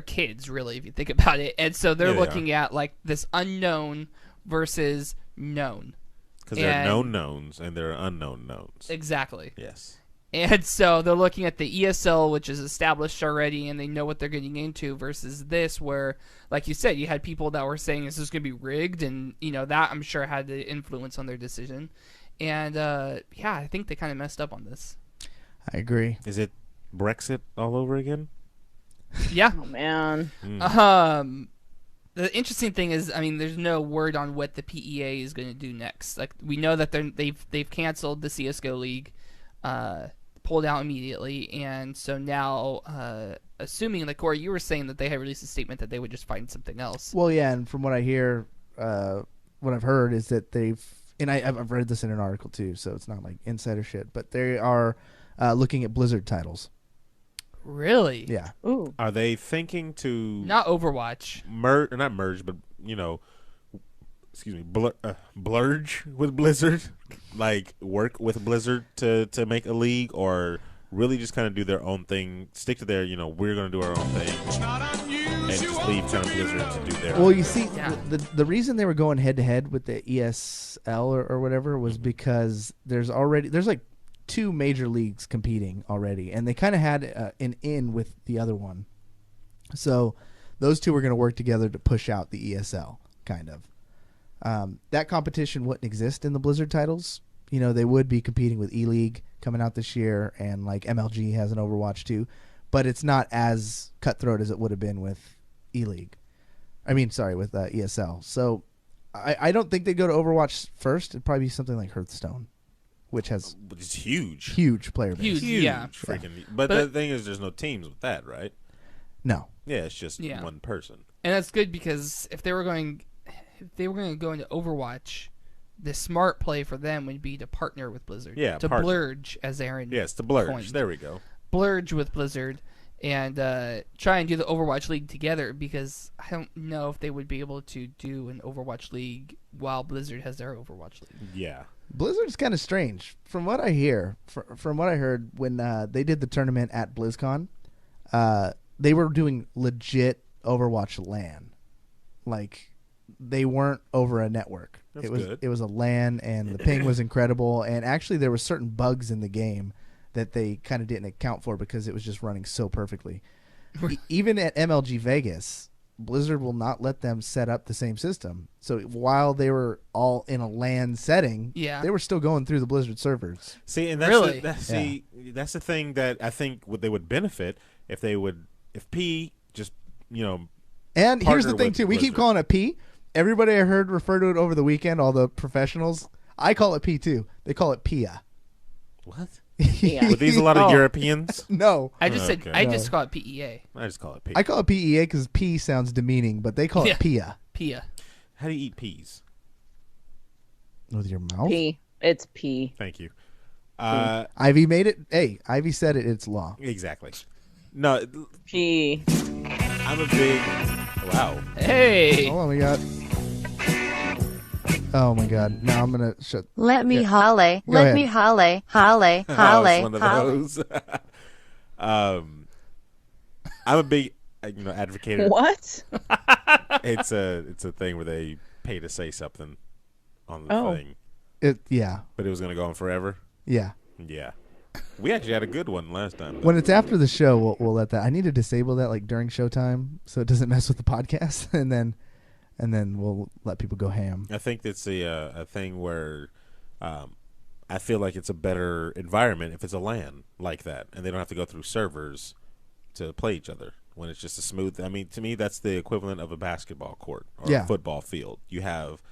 Speaker 5: kids, really, if you think about it. And so they're looking at like this unknown versus known.
Speaker 3: Because there are known knowns and there are unknown knowns.
Speaker 5: Exactly.
Speaker 3: Yes.
Speaker 5: And so they're looking at the ESL, which is established already, and they know what they're getting into, versus this, where, like you said, you had people that were saying, is this going to be rigged? And, that I'm sure had the influence on their decision. And, I think they kind of messed up on this.
Speaker 4: I agree.
Speaker 3: Is it Brexit all over again?
Speaker 5: Yeah.
Speaker 7: Oh, man.
Speaker 5: The interesting thing is, there's no word on what the PEA is going to do next. Like, we know that they've canceled the CSGO league, pulled out immediately, and so now, assuming, like Cory, you were saying that they had released a statement that they would just find something else.
Speaker 4: Well, yeah, and from what I hear, what I've heard is that I've read this in an article too, so it's not like insider shit, but they are looking at Blizzard titles.
Speaker 5: Really?
Speaker 4: Yeah.
Speaker 7: Ooh.
Speaker 3: Are they thinking to
Speaker 5: Not Overwatch.
Speaker 3: not merge, but blurge with Blizzard, like work with Blizzard to make a league, or really just kind of do their own thing, stick to their, we're going to do our own thing. and just leave kind of Blizzard to do their.
Speaker 4: Well, you see,
Speaker 5: Yeah.
Speaker 4: the reason they were going head to head with the ESL or whatever was because there's like 2 major leagues competing already, and they kind of had an in with the other one. So those 2 were going to work together to push out the ESL, kind of. That competition wouldn't exist in the Blizzard titles. You know, they would be competing with E-League coming out this year, and like MLG has an Overwatch too, but it's not as cutthroat as it would have been with E-League. I mean, sorry, with ESL. So I don't think they'd go to Overwatch first. It'd probably be something like Hearthstone, which has
Speaker 3: It's huge.
Speaker 4: huge player base.
Speaker 5: Huge. Yeah.
Speaker 3: Freaking. But the thing is, there's no teams with that, right?
Speaker 4: No.
Speaker 3: Yeah, it's just
Speaker 5: Yeah.
Speaker 3: one person.
Speaker 5: And that's good because if they were going to go into Overwatch, the smart play for them would be to partner with Blizzard.
Speaker 3: Yeah,
Speaker 5: to
Speaker 3: partner.
Speaker 5: blurge, as Aaron
Speaker 3: Yes, the blurge.
Speaker 5: coined.
Speaker 3: There we go.
Speaker 5: Blurge with Blizzard and try and do the Overwatch League together, because I don't know if they would be able to do an Overwatch League while Blizzard has their Overwatch League.
Speaker 3: Yeah.
Speaker 4: Blizzard's kind of strange. From what I hear, from what I heard when they did the tournament at BlizzCon, they were doing legit Overwatch LAN. Like, they weren't over a network.
Speaker 3: That's good.
Speaker 4: It was a LAN, and the ping was incredible. And actually, there were certain bugs in the game that they kind of didn't account for because it was just running so perfectly. Even at MLG Vegas, Blizzard will not let them set up the same system. So while they were all in a LAN setting, they were still going through the Blizzard servers.
Speaker 3: See, and that's
Speaker 5: Really?
Speaker 3: that's the thing that I think they would benefit if P just
Speaker 4: And here's the
Speaker 3: partner
Speaker 4: thing
Speaker 3: with
Speaker 4: too: we keep
Speaker 3: Blizzard.
Speaker 4: calling it P. Everybody I heard refer to it over the weekend. All the professionals, I call it P too. They call it PIA.
Speaker 3: What?
Speaker 7: Yeah.
Speaker 3: Were these a lot of Europeans?
Speaker 4: No,
Speaker 5: I just
Speaker 3: Okay.
Speaker 5: said I
Speaker 4: No.
Speaker 5: just call it PEA.
Speaker 3: I just call it P.
Speaker 4: I call it PEA because P sounds demeaning, but they call
Speaker 5: Yeah.
Speaker 4: it PIA.
Speaker 5: PIA.
Speaker 3: How do you eat peas?
Speaker 4: With your mouth.
Speaker 7: P. It's P.
Speaker 3: Thank you.
Speaker 4: Ivy made it. Hey, Ivy said it. It's law.
Speaker 3: Exactly. No,
Speaker 7: P.
Speaker 3: I'm a big. Wow.
Speaker 5: Hey.
Speaker 4: Hold on, we got. Oh my God! Now I'm gonna shut.
Speaker 9: Let me
Speaker 4: Yeah.
Speaker 9: holly.
Speaker 4: Go
Speaker 9: Let
Speaker 4: ahead.
Speaker 9: me holly. Holly.
Speaker 3: Oh,
Speaker 9: Holly.
Speaker 3: it's one of
Speaker 9: Holly.
Speaker 3: those. I'm a big, advocate.
Speaker 7: What?
Speaker 3: It's a thing where they pay to say something on the
Speaker 7: Oh.
Speaker 3: thing,
Speaker 4: Yeah,
Speaker 3: but it was going to go on forever.
Speaker 4: yeah.
Speaker 3: Yeah, we actually had a good one last time.
Speaker 4: When it's after the show, we'll let that. I need to disable that like during showtime so it doesn't mess with the podcast, and then we'll let people go ham.
Speaker 3: I think it's a thing where I feel like it's a better environment if it's a LAN like that, and they don't have to go through servers to play each other. When it's just a smooth, I mean, to me, that's the equivalent of a basketball court or
Speaker 4: Yeah.
Speaker 3: a football field. You have,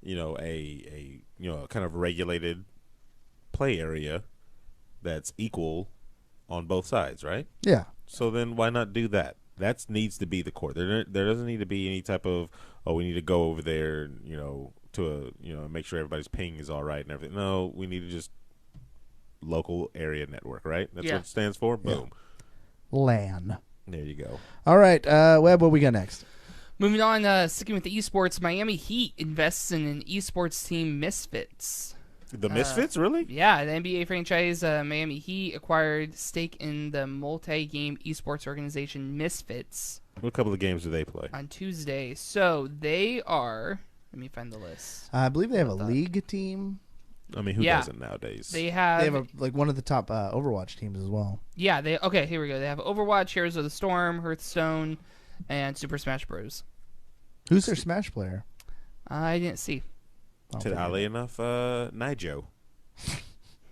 Speaker 3: a kind of regulated play area that's equal on both sides, right?
Speaker 4: Yeah.
Speaker 3: So then why not do that? That needs to be the court. There doesn't need to be any type of, we need to go over there, to make sure everybody's ping is all right and everything. No, we need to just local area network, right? That's
Speaker 5: Yeah.
Speaker 3: what it stands for. Boom.
Speaker 4: LAN.
Speaker 3: There you go.
Speaker 4: All right, Webb, what we got next?
Speaker 5: Moving on, sticking with the esports, Miami Heat invests in an esports team, Misfits.
Speaker 3: The Misfits, really?
Speaker 5: Yeah, the NBA franchise Miami Heat acquired stake in the multi-game esports organization Misfits
Speaker 3: What couple of games do they play?
Speaker 5: on Tuesday. So they are. Let me find the list.
Speaker 4: I believe they have a
Speaker 5: What the-
Speaker 4: league team.
Speaker 3: I mean, who
Speaker 5: Yeah.
Speaker 3: doesn't nowadays?
Speaker 5: They have.
Speaker 4: They have like one of the top Overwatch teams as well.
Speaker 5: Yeah. Okay. Here we go. They have Overwatch, Heroes of the Storm, Hearthstone, and Super Smash Bros.
Speaker 4: Who's their Smash player?
Speaker 5: I didn't see.
Speaker 4: I'll
Speaker 3: To
Speaker 4: figure
Speaker 3: oddly enough, Nijo.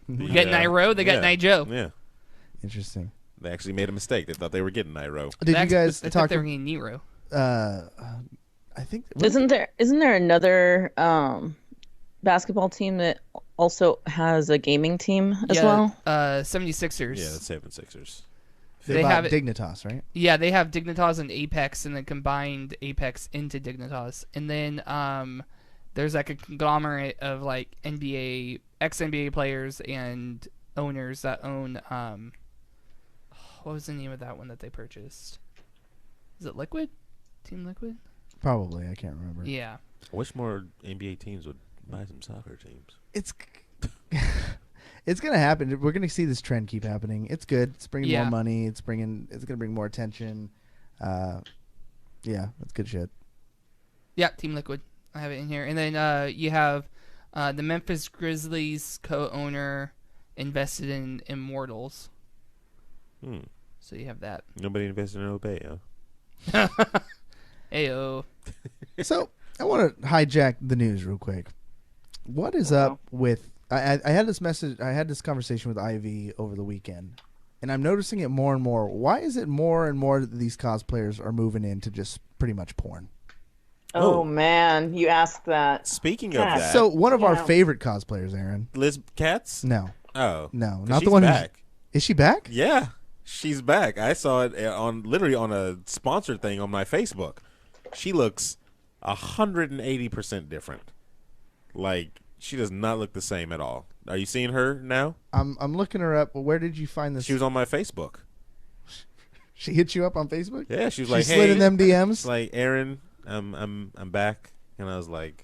Speaker 5: We got Nairo. They got Nijo.
Speaker 3: Yeah.
Speaker 4: Interesting.
Speaker 3: They actually made a mistake. They thought they were getting Nairo.
Speaker 4: Did you guys
Speaker 5: I thought
Speaker 4: talk?
Speaker 5: they were getting Nero.
Speaker 4: I think
Speaker 7: Isn't there another basketball team that also has a gaming team as well?
Speaker 5: 76ers.
Speaker 3: Yeah, that's 76ers.
Speaker 5: They
Speaker 4: bought
Speaker 5: have it-
Speaker 4: Dignitas, right?
Speaker 5: Yeah, they have Dignitas and Apex, and then combined Apex into Dignitas. And then there's like a conglomerate of like ex-NBA players and owners that own. What was the name of that one that they purchased? Is it Liquid? Team Liquid?
Speaker 4: Probably. I can't remember.
Speaker 5: Yeah.
Speaker 3: I wish more NBA teams would buy some soccer teams.
Speaker 4: It's it's gonna happen. We're gonna see this trend keep happening. It's good. It's bringing
Speaker 5: Yeah.
Speaker 4: more money. It's gonna bring more attention. Yeah, that's good shit.
Speaker 5: Yeah, Team Liquid. I have it in here. And then you have the Memphis Grizzlies co-owner invested in Immortals. So you have that.
Speaker 3: Nobody invested in Obey, huh?
Speaker 5: Ayo.
Speaker 4: So I want to hijack the news real quick. What is up with? I had this message. I had this conversation with Ivy over the weekend, and I'm noticing it more and more. Why is it more and more that these cosplayers are moving into just pretty much porn?
Speaker 7: Oh man, you asked that.
Speaker 3: Speaking of that,
Speaker 4: So one of our favorite cosplayers, Aaron.
Speaker 3: Liz Katz?
Speaker 4: No.
Speaker 3: Oh.
Speaker 4: No,
Speaker 3: 'Cause
Speaker 4: not
Speaker 3: she's
Speaker 4: the one
Speaker 3: back.
Speaker 4: Is she back?
Speaker 3: Yeah, she's back. I saw it literally on a sponsored thing on my Facebook. She looks 180% different. Like, she does not look the same at all. Are you seeing her now?
Speaker 4: I'm looking her up. Well, where did you find this?
Speaker 3: She was on my Facebook.
Speaker 4: She hit you up on Facebook?
Speaker 3: Yeah, she was
Speaker 4: She
Speaker 3: like,
Speaker 4: slid
Speaker 3: "Hey,
Speaker 4: in them DMs.
Speaker 3: like Aaron, I'm back," and I was like,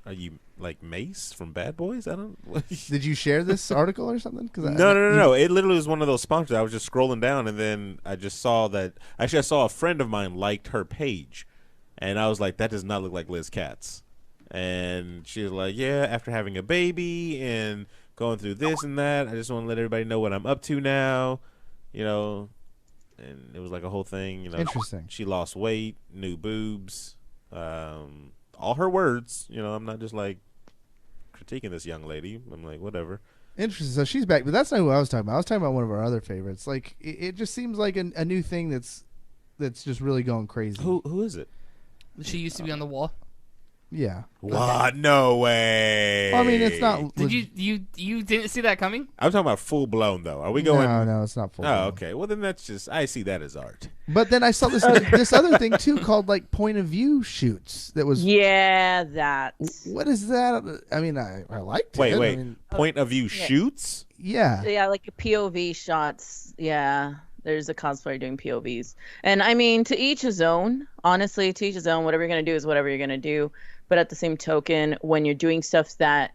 Speaker 3: "Are you like Mace from Bad Boys?" I don't.
Speaker 4: Did you share this article or something? Cause
Speaker 3: No. It literally was one of those sponsors. I was just scrolling down, and then I just saw that. Actually, I saw a friend of mine liked her page, and I was like, "That does not look like Liz Katz." And she was like, "Yeah, after having a baby and going through this and that, I just want to let everybody know what I'm up to now," you know. And it was like a whole thing, you know.
Speaker 4: Interesting.
Speaker 3: She lost weight, new boobs, all her words. You know, I'm not just like critiquing this young lady. I'm like, whatever.
Speaker 4: Interesting. So she's back, but that's not who I was talking about. I was talking about one of our other favorites. Like it just seems like a new thing that's just really going crazy.
Speaker 3: Who is it?
Speaker 5: She used to be on the wall.
Speaker 4: Yeah.
Speaker 3: What? No way.
Speaker 4: Well, I mean, it's not.
Speaker 5: Did you didn't see that coming?
Speaker 3: I'm talking about full blown though. Are we going?
Speaker 4: No, it's not full.
Speaker 3: Oh, okay. Well, then that's just. I see that as art.
Speaker 4: But then I saw this this other thing too called like point of view shoots. That was.
Speaker 7: Yeah, that.
Speaker 4: What is that? I mean, I liked it.
Speaker 3: Wait.
Speaker 4: I mean,
Speaker 3: Point of view shoots.
Speaker 4: yeah.
Speaker 7: Yeah, like POV shots. Yeah, there's a cosplayer doing POVs. And I mean, to each his own. Honestly, to each his own. Whatever you're going to do is whatever you're going to do. But at the same token, when you're doing stuff that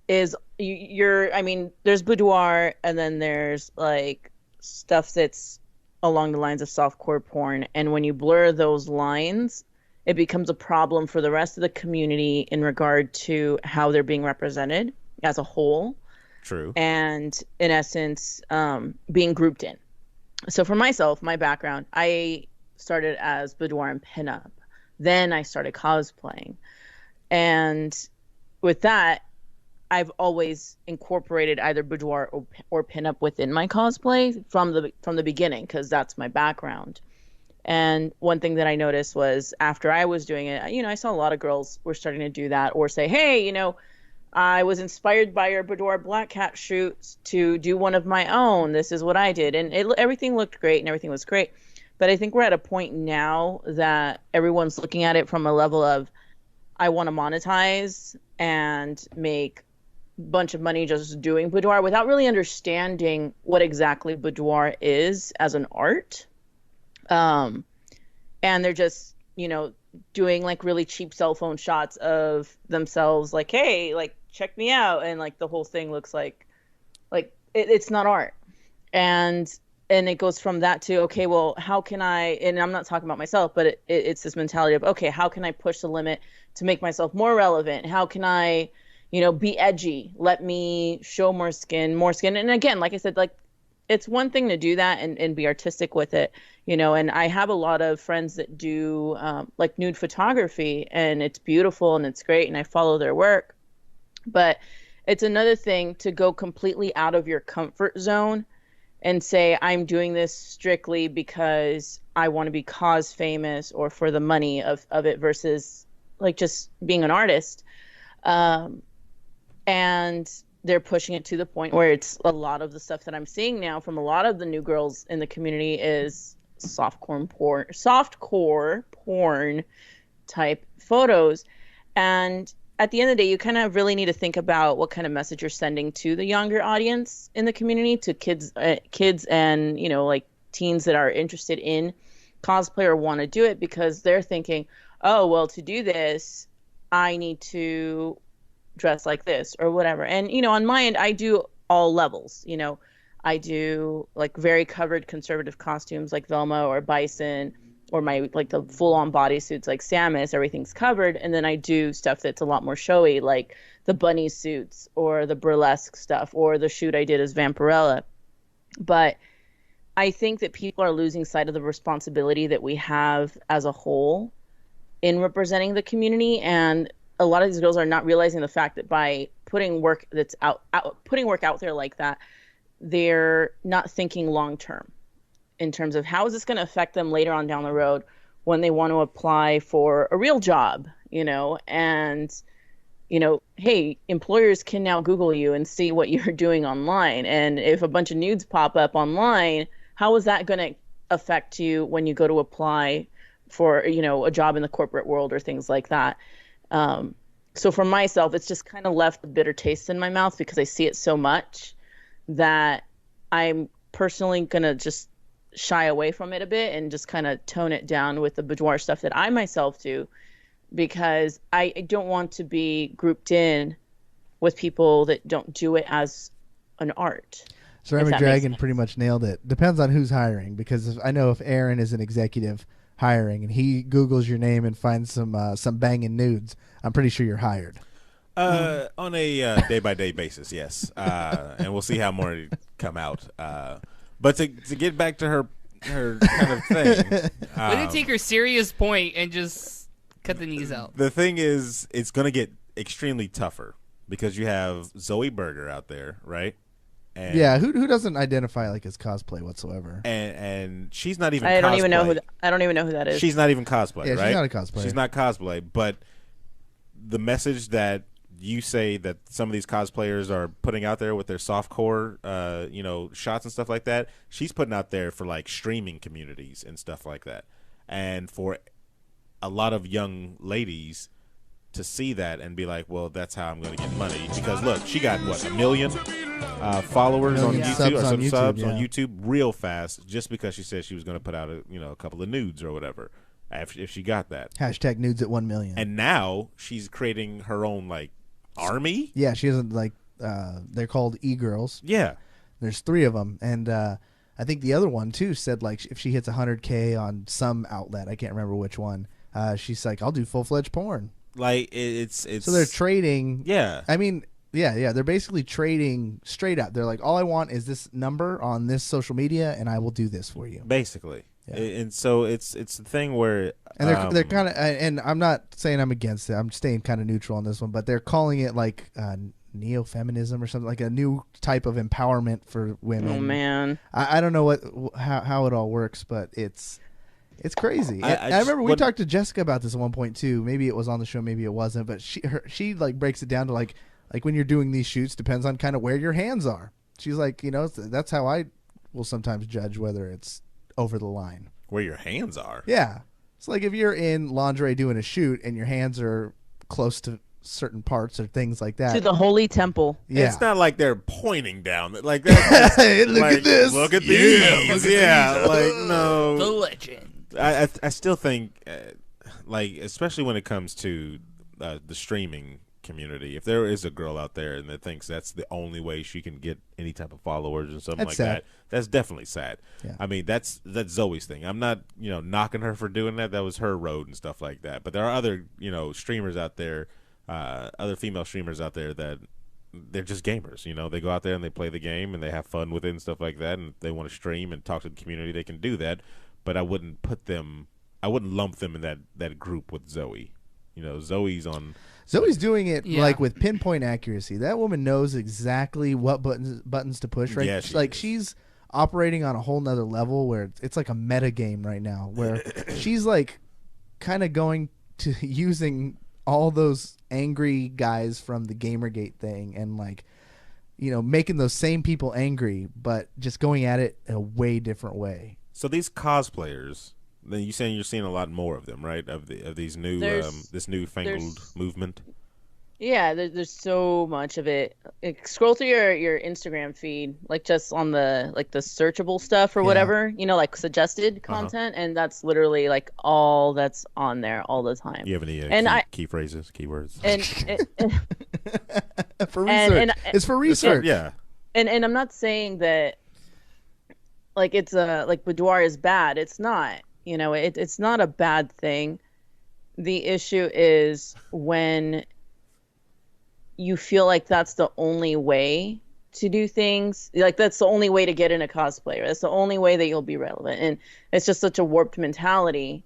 Speaker 7: is, I mean, there's boudoir, and then there's like stuff that's along the lines of softcore porn. And when you blur those lines, it becomes a problem for the rest of the community in regard to how they're being represented as a whole.
Speaker 3: True.
Speaker 7: And in essence, being grouped in. So for myself, my background, I started as boudoir and pinup. Then I started cosplaying. And with that, I've always incorporated either boudoir or pinup within my cosplay from the beginning, because that's my background. And one thing that I noticed was after I was doing it, you know, I saw a lot of girls were starting to do that or say, hey, you know, I was inspired by your boudoir black cat shoots to do one of my own. This is what I did. And everything looked great and everything was great. But I think we're at a point now that everyone's looking at it from a level of, I want to monetize and make a bunch of money just doing boudoir without really understanding what exactly boudoir is as an art. And they're just, you know, doing like really cheap cell phone shots of themselves like, hey, like, check me out. And like the whole thing looks like it's not art. And it goes from that to, okay, well, how can I, and I'm not talking about myself, but it's this mentality of, okay, how can I push the limit to make myself more relevant? How can I, you know, be edgy? Let me show more skin. And again, like I said, like, it's one thing to do that and be artistic with it, you know, and I have a lot of friends that do like nude photography, and it's beautiful and it's great, and I follow their work. But it's another thing to go completely out of your comfort zone and say, I'm doing this strictly because I want to be cause famous or for the money of it versus like just being an artist. And they're pushing it to the point where it's a lot of the stuff that I'm seeing now from a lot of the new girls in the community is softcore porn type photos. And at the end of the day, you kind of really need to think about what kind of message you're sending to the younger audience in the community, to kids and, you know, like teens that are interested in cosplay or want to do it, because they're thinking, oh, well, to do this, I need to dress like this or whatever. And, you know, on my end, I do all levels. You know, I do like very covered conservative costumes like Velma or Bison. or my like the full on bodysuits like Samus, everything's covered, and then I do stuff that's a lot more showy, like the bunny suits or the burlesque stuff or the shoot I did as Vampirella. But I think that people are losing sight of the responsibility that we have as a whole in representing the community, and a lot of these girls are not realizing the fact that by putting work that's putting work out there like that, they're not thinking long term in terms of how is this going to affect them later on down the road when they want to apply for a real job, and hey, employers can now Google you and see what you're doing online, and if a bunch of nudes pop up online, how is that going to affect you when you go to apply for a job in the corporate world or things like that? So for myself, it's just kind of left a bitter taste in my mouth because I see it so much that I'm personally going to just shy away from it a bit and just kind of tone it down with the boudoir stuff that I myself do, because I don't want to be grouped in with people that don't do it as an art.
Speaker 4: Ceramic Dragon pretty much nailed it. Depends on who's hiring, because I know if Aaron is an executive hiring and he Googles your name and finds some banging nudes, I'm pretty sure you're hired.
Speaker 3: On a day-by-day basis, yes. And we'll see how more come out. But to get back to her kind of thing.
Speaker 5: Way to take her serious point and just cut the knees out.
Speaker 3: The thing is, it's going to get extremely tougher because you have Zoe Berger out there, right? And
Speaker 4: yeah, who doesn't identify like as cosplay whatsoever?
Speaker 3: And she's not even.
Speaker 7: I don't even know who that is.
Speaker 3: She's not even cosplay,
Speaker 4: yeah,
Speaker 3: right?
Speaker 4: She's not a cosplayer.
Speaker 3: She's not cosplay, but the message that you say that some of these cosplayers are putting out there with their softcore, shots and stuff like that, she's putting out there for like streaming communities and stuff like that, and for a lot of young ladies to see that and be like, well, that's how I'm going to get money. Because look, she got what, 1 million followers on YouTube, or some subs on YouTube real fast, just because she said she was going to put out a couple of nudes or whatever. If she got that
Speaker 4: hashtag nudes at 1 million,
Speaker 3: and now she's creating her own like army.
Speaker 4: Yeah, she doesn't like. They're called e-girls.
Speaker 3: Yeah,
Speaker 4: there's 3 of them, and I think the other one too said like if she hits 100K on some outlet, I can't remember which one. She's like, I'll do full-fledged porn.
Speaker 3: Like it's
Speaker 4: so they're trading.
Speaker 3: Yeah,
Speaker 4: I mean, yeah, they're basically trading straight up. They're like, all I want is this number on this social media, and I will do this for you.
Speaker 3: Basically,
Speaker 4: yeah.
Speaker 3: And so it's the thing where,
Speaker 4: and they're kind of, and I'm not saying I'm against it. I'm staying kind of neutral on this one, but they're calling it like neo-feminism or something, like a new type of empowerment for women.
Speaker 7: Oh man,
Speaker 4: I don't know how it all works, but it's crazy. I remember we talked to Jessica about this at one point too. Maybe it was on the show, maybe it wasn't. But she like breaks it down to like when you're doing these shoots, depends on kind of where your hands are. She's like, that's how I will sometimes judge whether it's over the line.
Speaker 3: Where your hands are.
Speaker 4: Yeah, it's like if you're in lingerie doing a shoot and your hands are close to certain parts or things like that.
Speaker 7: To the holy temple.
Speaker 3: Yeah. It's not like they're pointing down. Like that.
Speaker 4: Look at this.
Speaker 3: Look at these. Yeah. Like, no.
Speaker 5: The legend.
Speaker 3: I still think, like, especially when it comes to the streaming community, if there is a girl out there that thinks that's the only way she can get any type of followers or something that, that's definitely sad. Yeah. I mean, that's Zoe's thing. I'm not, knocking her for doing that. That was her road and stuff like that. But there are other, streamers out there, other female streamers out there that they're just gamers. They go out there and they play the game and they have fun with it and stuff like that. And if they want to stream and talk to the community, they can do that. But I wouldn't lump them in that group with Zoe. Zoe's
Speaker 4: doing it like with pinpoint accuracy. That woman knows exactly what buttons to push. Right,
Speaker 3: yeah,
Speaker 4: she's operating on a whole nother level where it's like a meta game right now, where she's like kind of going to using all those angry guys from the Gamergate thing and like, making those same people angry, but just going at it in a way different way.
Speaker 3: So these cosplayers, then you're seeing a lot more of them, right? Of these new this newfangled movement.
Speaker 7: Yeah, there's so much of it. Scroll through your Instagram feed, like just on the searchable stuff or whatever, like suggested content, and that's literally like all that's on there all the time.
Speaker 3: You have any key phrases, keywords?
Speaker 7: And
Speaker 4: for research, it's for research.
Speaker 3: Yeah.
Speaker 7: And I'm not saying that like it's like boudoir is bad. It's not. You know, it's not a bad thing. The issue is when you feel like that's the only way to do things, like that's the only way to get in a cosplayer. That's the only way that you'll be relevant. And it's just such a warped mentality,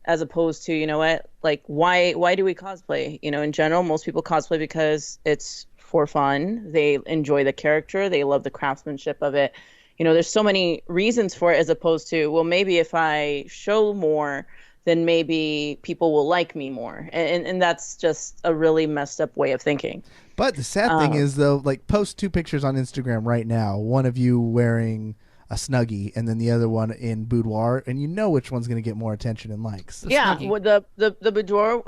Speaker 7: as opposed to, you know what, like why do we cosplay? You know, in general, most people cosplay because it's for fun. They enjoy the character. They love the craftsmanship of it. You know, there's so many reasons for it, as opposed to, well, maybe if I show more, then maybe people will like me more. And that's just a really messed up way of thinking.
Speaker 4: But the sad thing is, though, like, post 2 pictures on Instagram right now, one of you wearing a Snuggie and then the other one in boudoir, and you know which one's going to get more attention and likes.
Speaker 7: Yeah, well, the boudoir,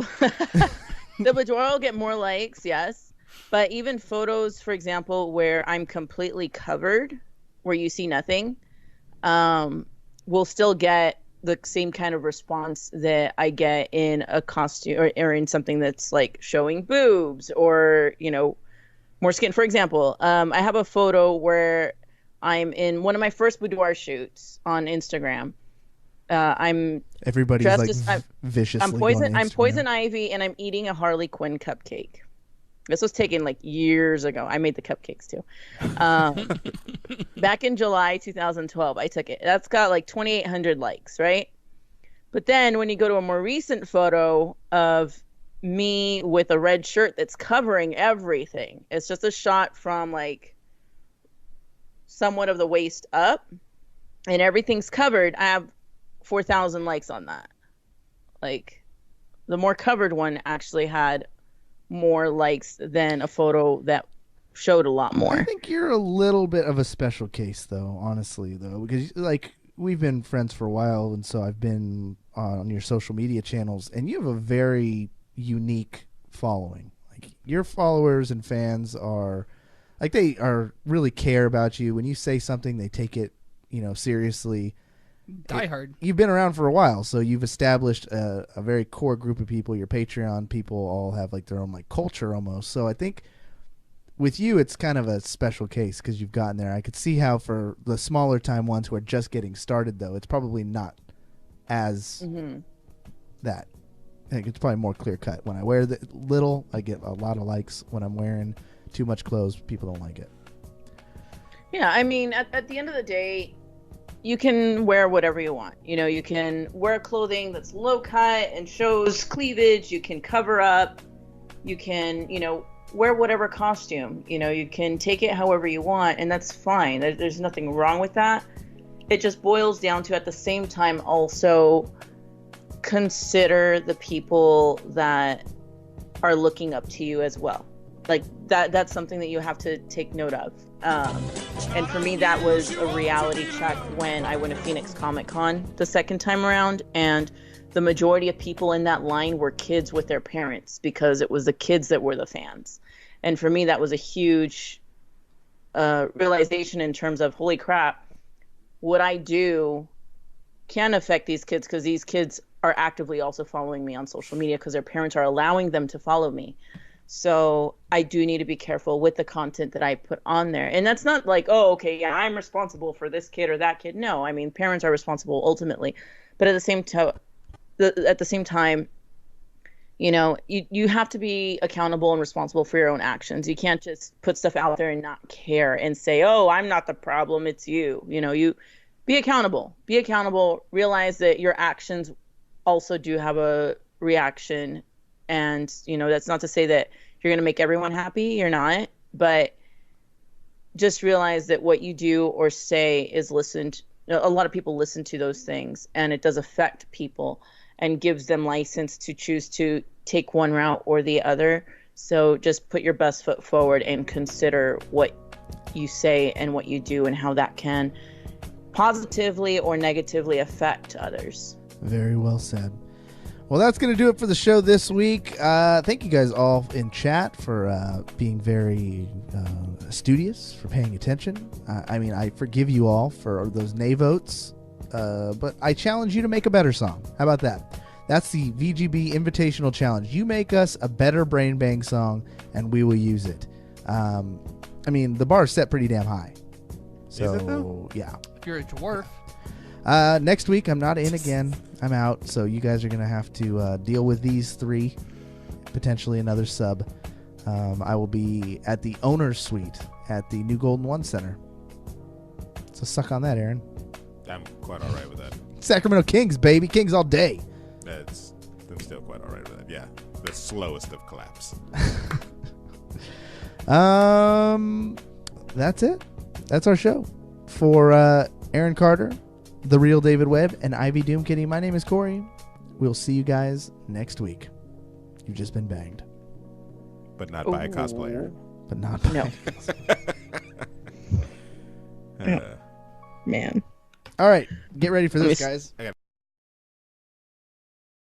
Speaker 7: the boudoir will get more likes, yes. But even photos, for example, where I'm completely covered, where you see nothing, will still get the same kind of response that I get in a costume or in something that's like showing boobs or, you know, more skin. For example, I have a photo where I'm in one of my first boudoir shoots on Instagram.
Speaker 4: Everybody's like viciously.
Speaker 7: I'm Poison Ivy, and I'm eating a Harley Quinn cupcake. This was taken like years ago. I made the cupcakes too. Back in July 2012, I took it. That's got like 2,800 likes, right? But then when you go to a more recent photo of me with a red shirt that's covering everything, it's just a shot from like somewhat of the waist up, and everything's covered. I have 4,000 likes on that. Like, the more covered one actually had more likes than a photo that showed a lot more.
Speaker 4: I think you're a little bit of a special case, though, honestly, though, because like we've been friends for a while, and so I've been on your social media channels, and you have a very unique following. Like, your followers and fans are like, they are really care about you. When you say something, they take it, you know, seriously.
Speaker 5: Die hard.
Speaker 4: You've been around for a while, so you've established a very core group of people. Your Patreon people all have like their own like culture almost. So I think with you, it's kind of a special case because you've gotten there. I could see how for the smaller time ones who are just getting started, though, it's probably not as that. I think it's probably more clear cut. When I wear the little, I get a lot of likes. When I'm wearing too much clothes, people don't like it.
Speaker 7: Yeah, I mean, at the end of the day, you can wear whatever you want. You know, you can wear clothing that's low cut and shows cleavage. You can cover up. You can, you know, wear whatever costume. You know, you can take it however you want, and that's fine. There's nothing wrong with that. It just boils down to, at the same time, also consider the people that are looking up to you as well. Like, that's something that you have to take note of. And for me, that was a reality check when I went to Phoenix Comic Con the second time around, and the majority of people in that line were kids with their parents, because it was the kids that were the fans. And for me, that was a huge realization in terms of, holy crap, what I do can affect these kids, because these kids are actively also following me on social media because their parents are allowing them to follow me. So I do need to be careful with the content that I put on there. And that's not like, oh, okay, yeah, I'm responsible for this kid or that kid. No, I mean, parents are responsible ultimately. But at the same time, you know, you have to be accountable and responsible for your own actions. You can't just put stuff out there and not care and say, oh, I'm not the problem, it's you. You know, you be accountable. Be accountable. Realize that your actions also do have a reaction. And, you know, that's not to say that you're going to make everyone happy. You're not. But just realize that what you do or say is listened. A lot of people listen to those things, and it does affect people and gives them license to choose to take one route or the other. So just put your best foot forward and consider what you say and what you do and how that can positively or negatively affect others.
Speaker 4: Very well said. Well, that's going to do it for the show this week. Thank you guys all in chat for being very studious, for paying attention. I mean, I forgive you all for those nay votes, but I challenge you to make a better song. How about that? That's the VGB Invitational Challenge. You make us a better Brain Bang song, and we will use it. I mean, the bar is set pretty damn high. So,
Speaker 3: Is it though?
Speaker 4: Yeah.
Speaker 5: If you're a dwarf.
Speaker 4: Next week, I'm not in again. I'm out. So you guys are gonna have to deal with these three, potentially another sub. I will be at the owner's suite at the New Golden One Center. So suck on that, Aaron.
Speaker 3: I'm quite all right with that.
Speaker 4: Sacramento Kings, baby. Kings all day.
Speaker 3: I'm still quite all right with that. Yeah, the slowest of collapse.
Speaker 4: That's it. That's our show. For Aaron Carter, the real David Webb, and Ivy Doomkitty, my name is Cory. We'll see you guys next week. You've just been banged.
Speaker 3: But not by a cosplayer.
Speaker 4: But not by
Speaker 7: No. Man.
Speaker 4: All right. Get ready for this,
Speaker 3: I
Speaker 4: guys.
Speaker 3: gotta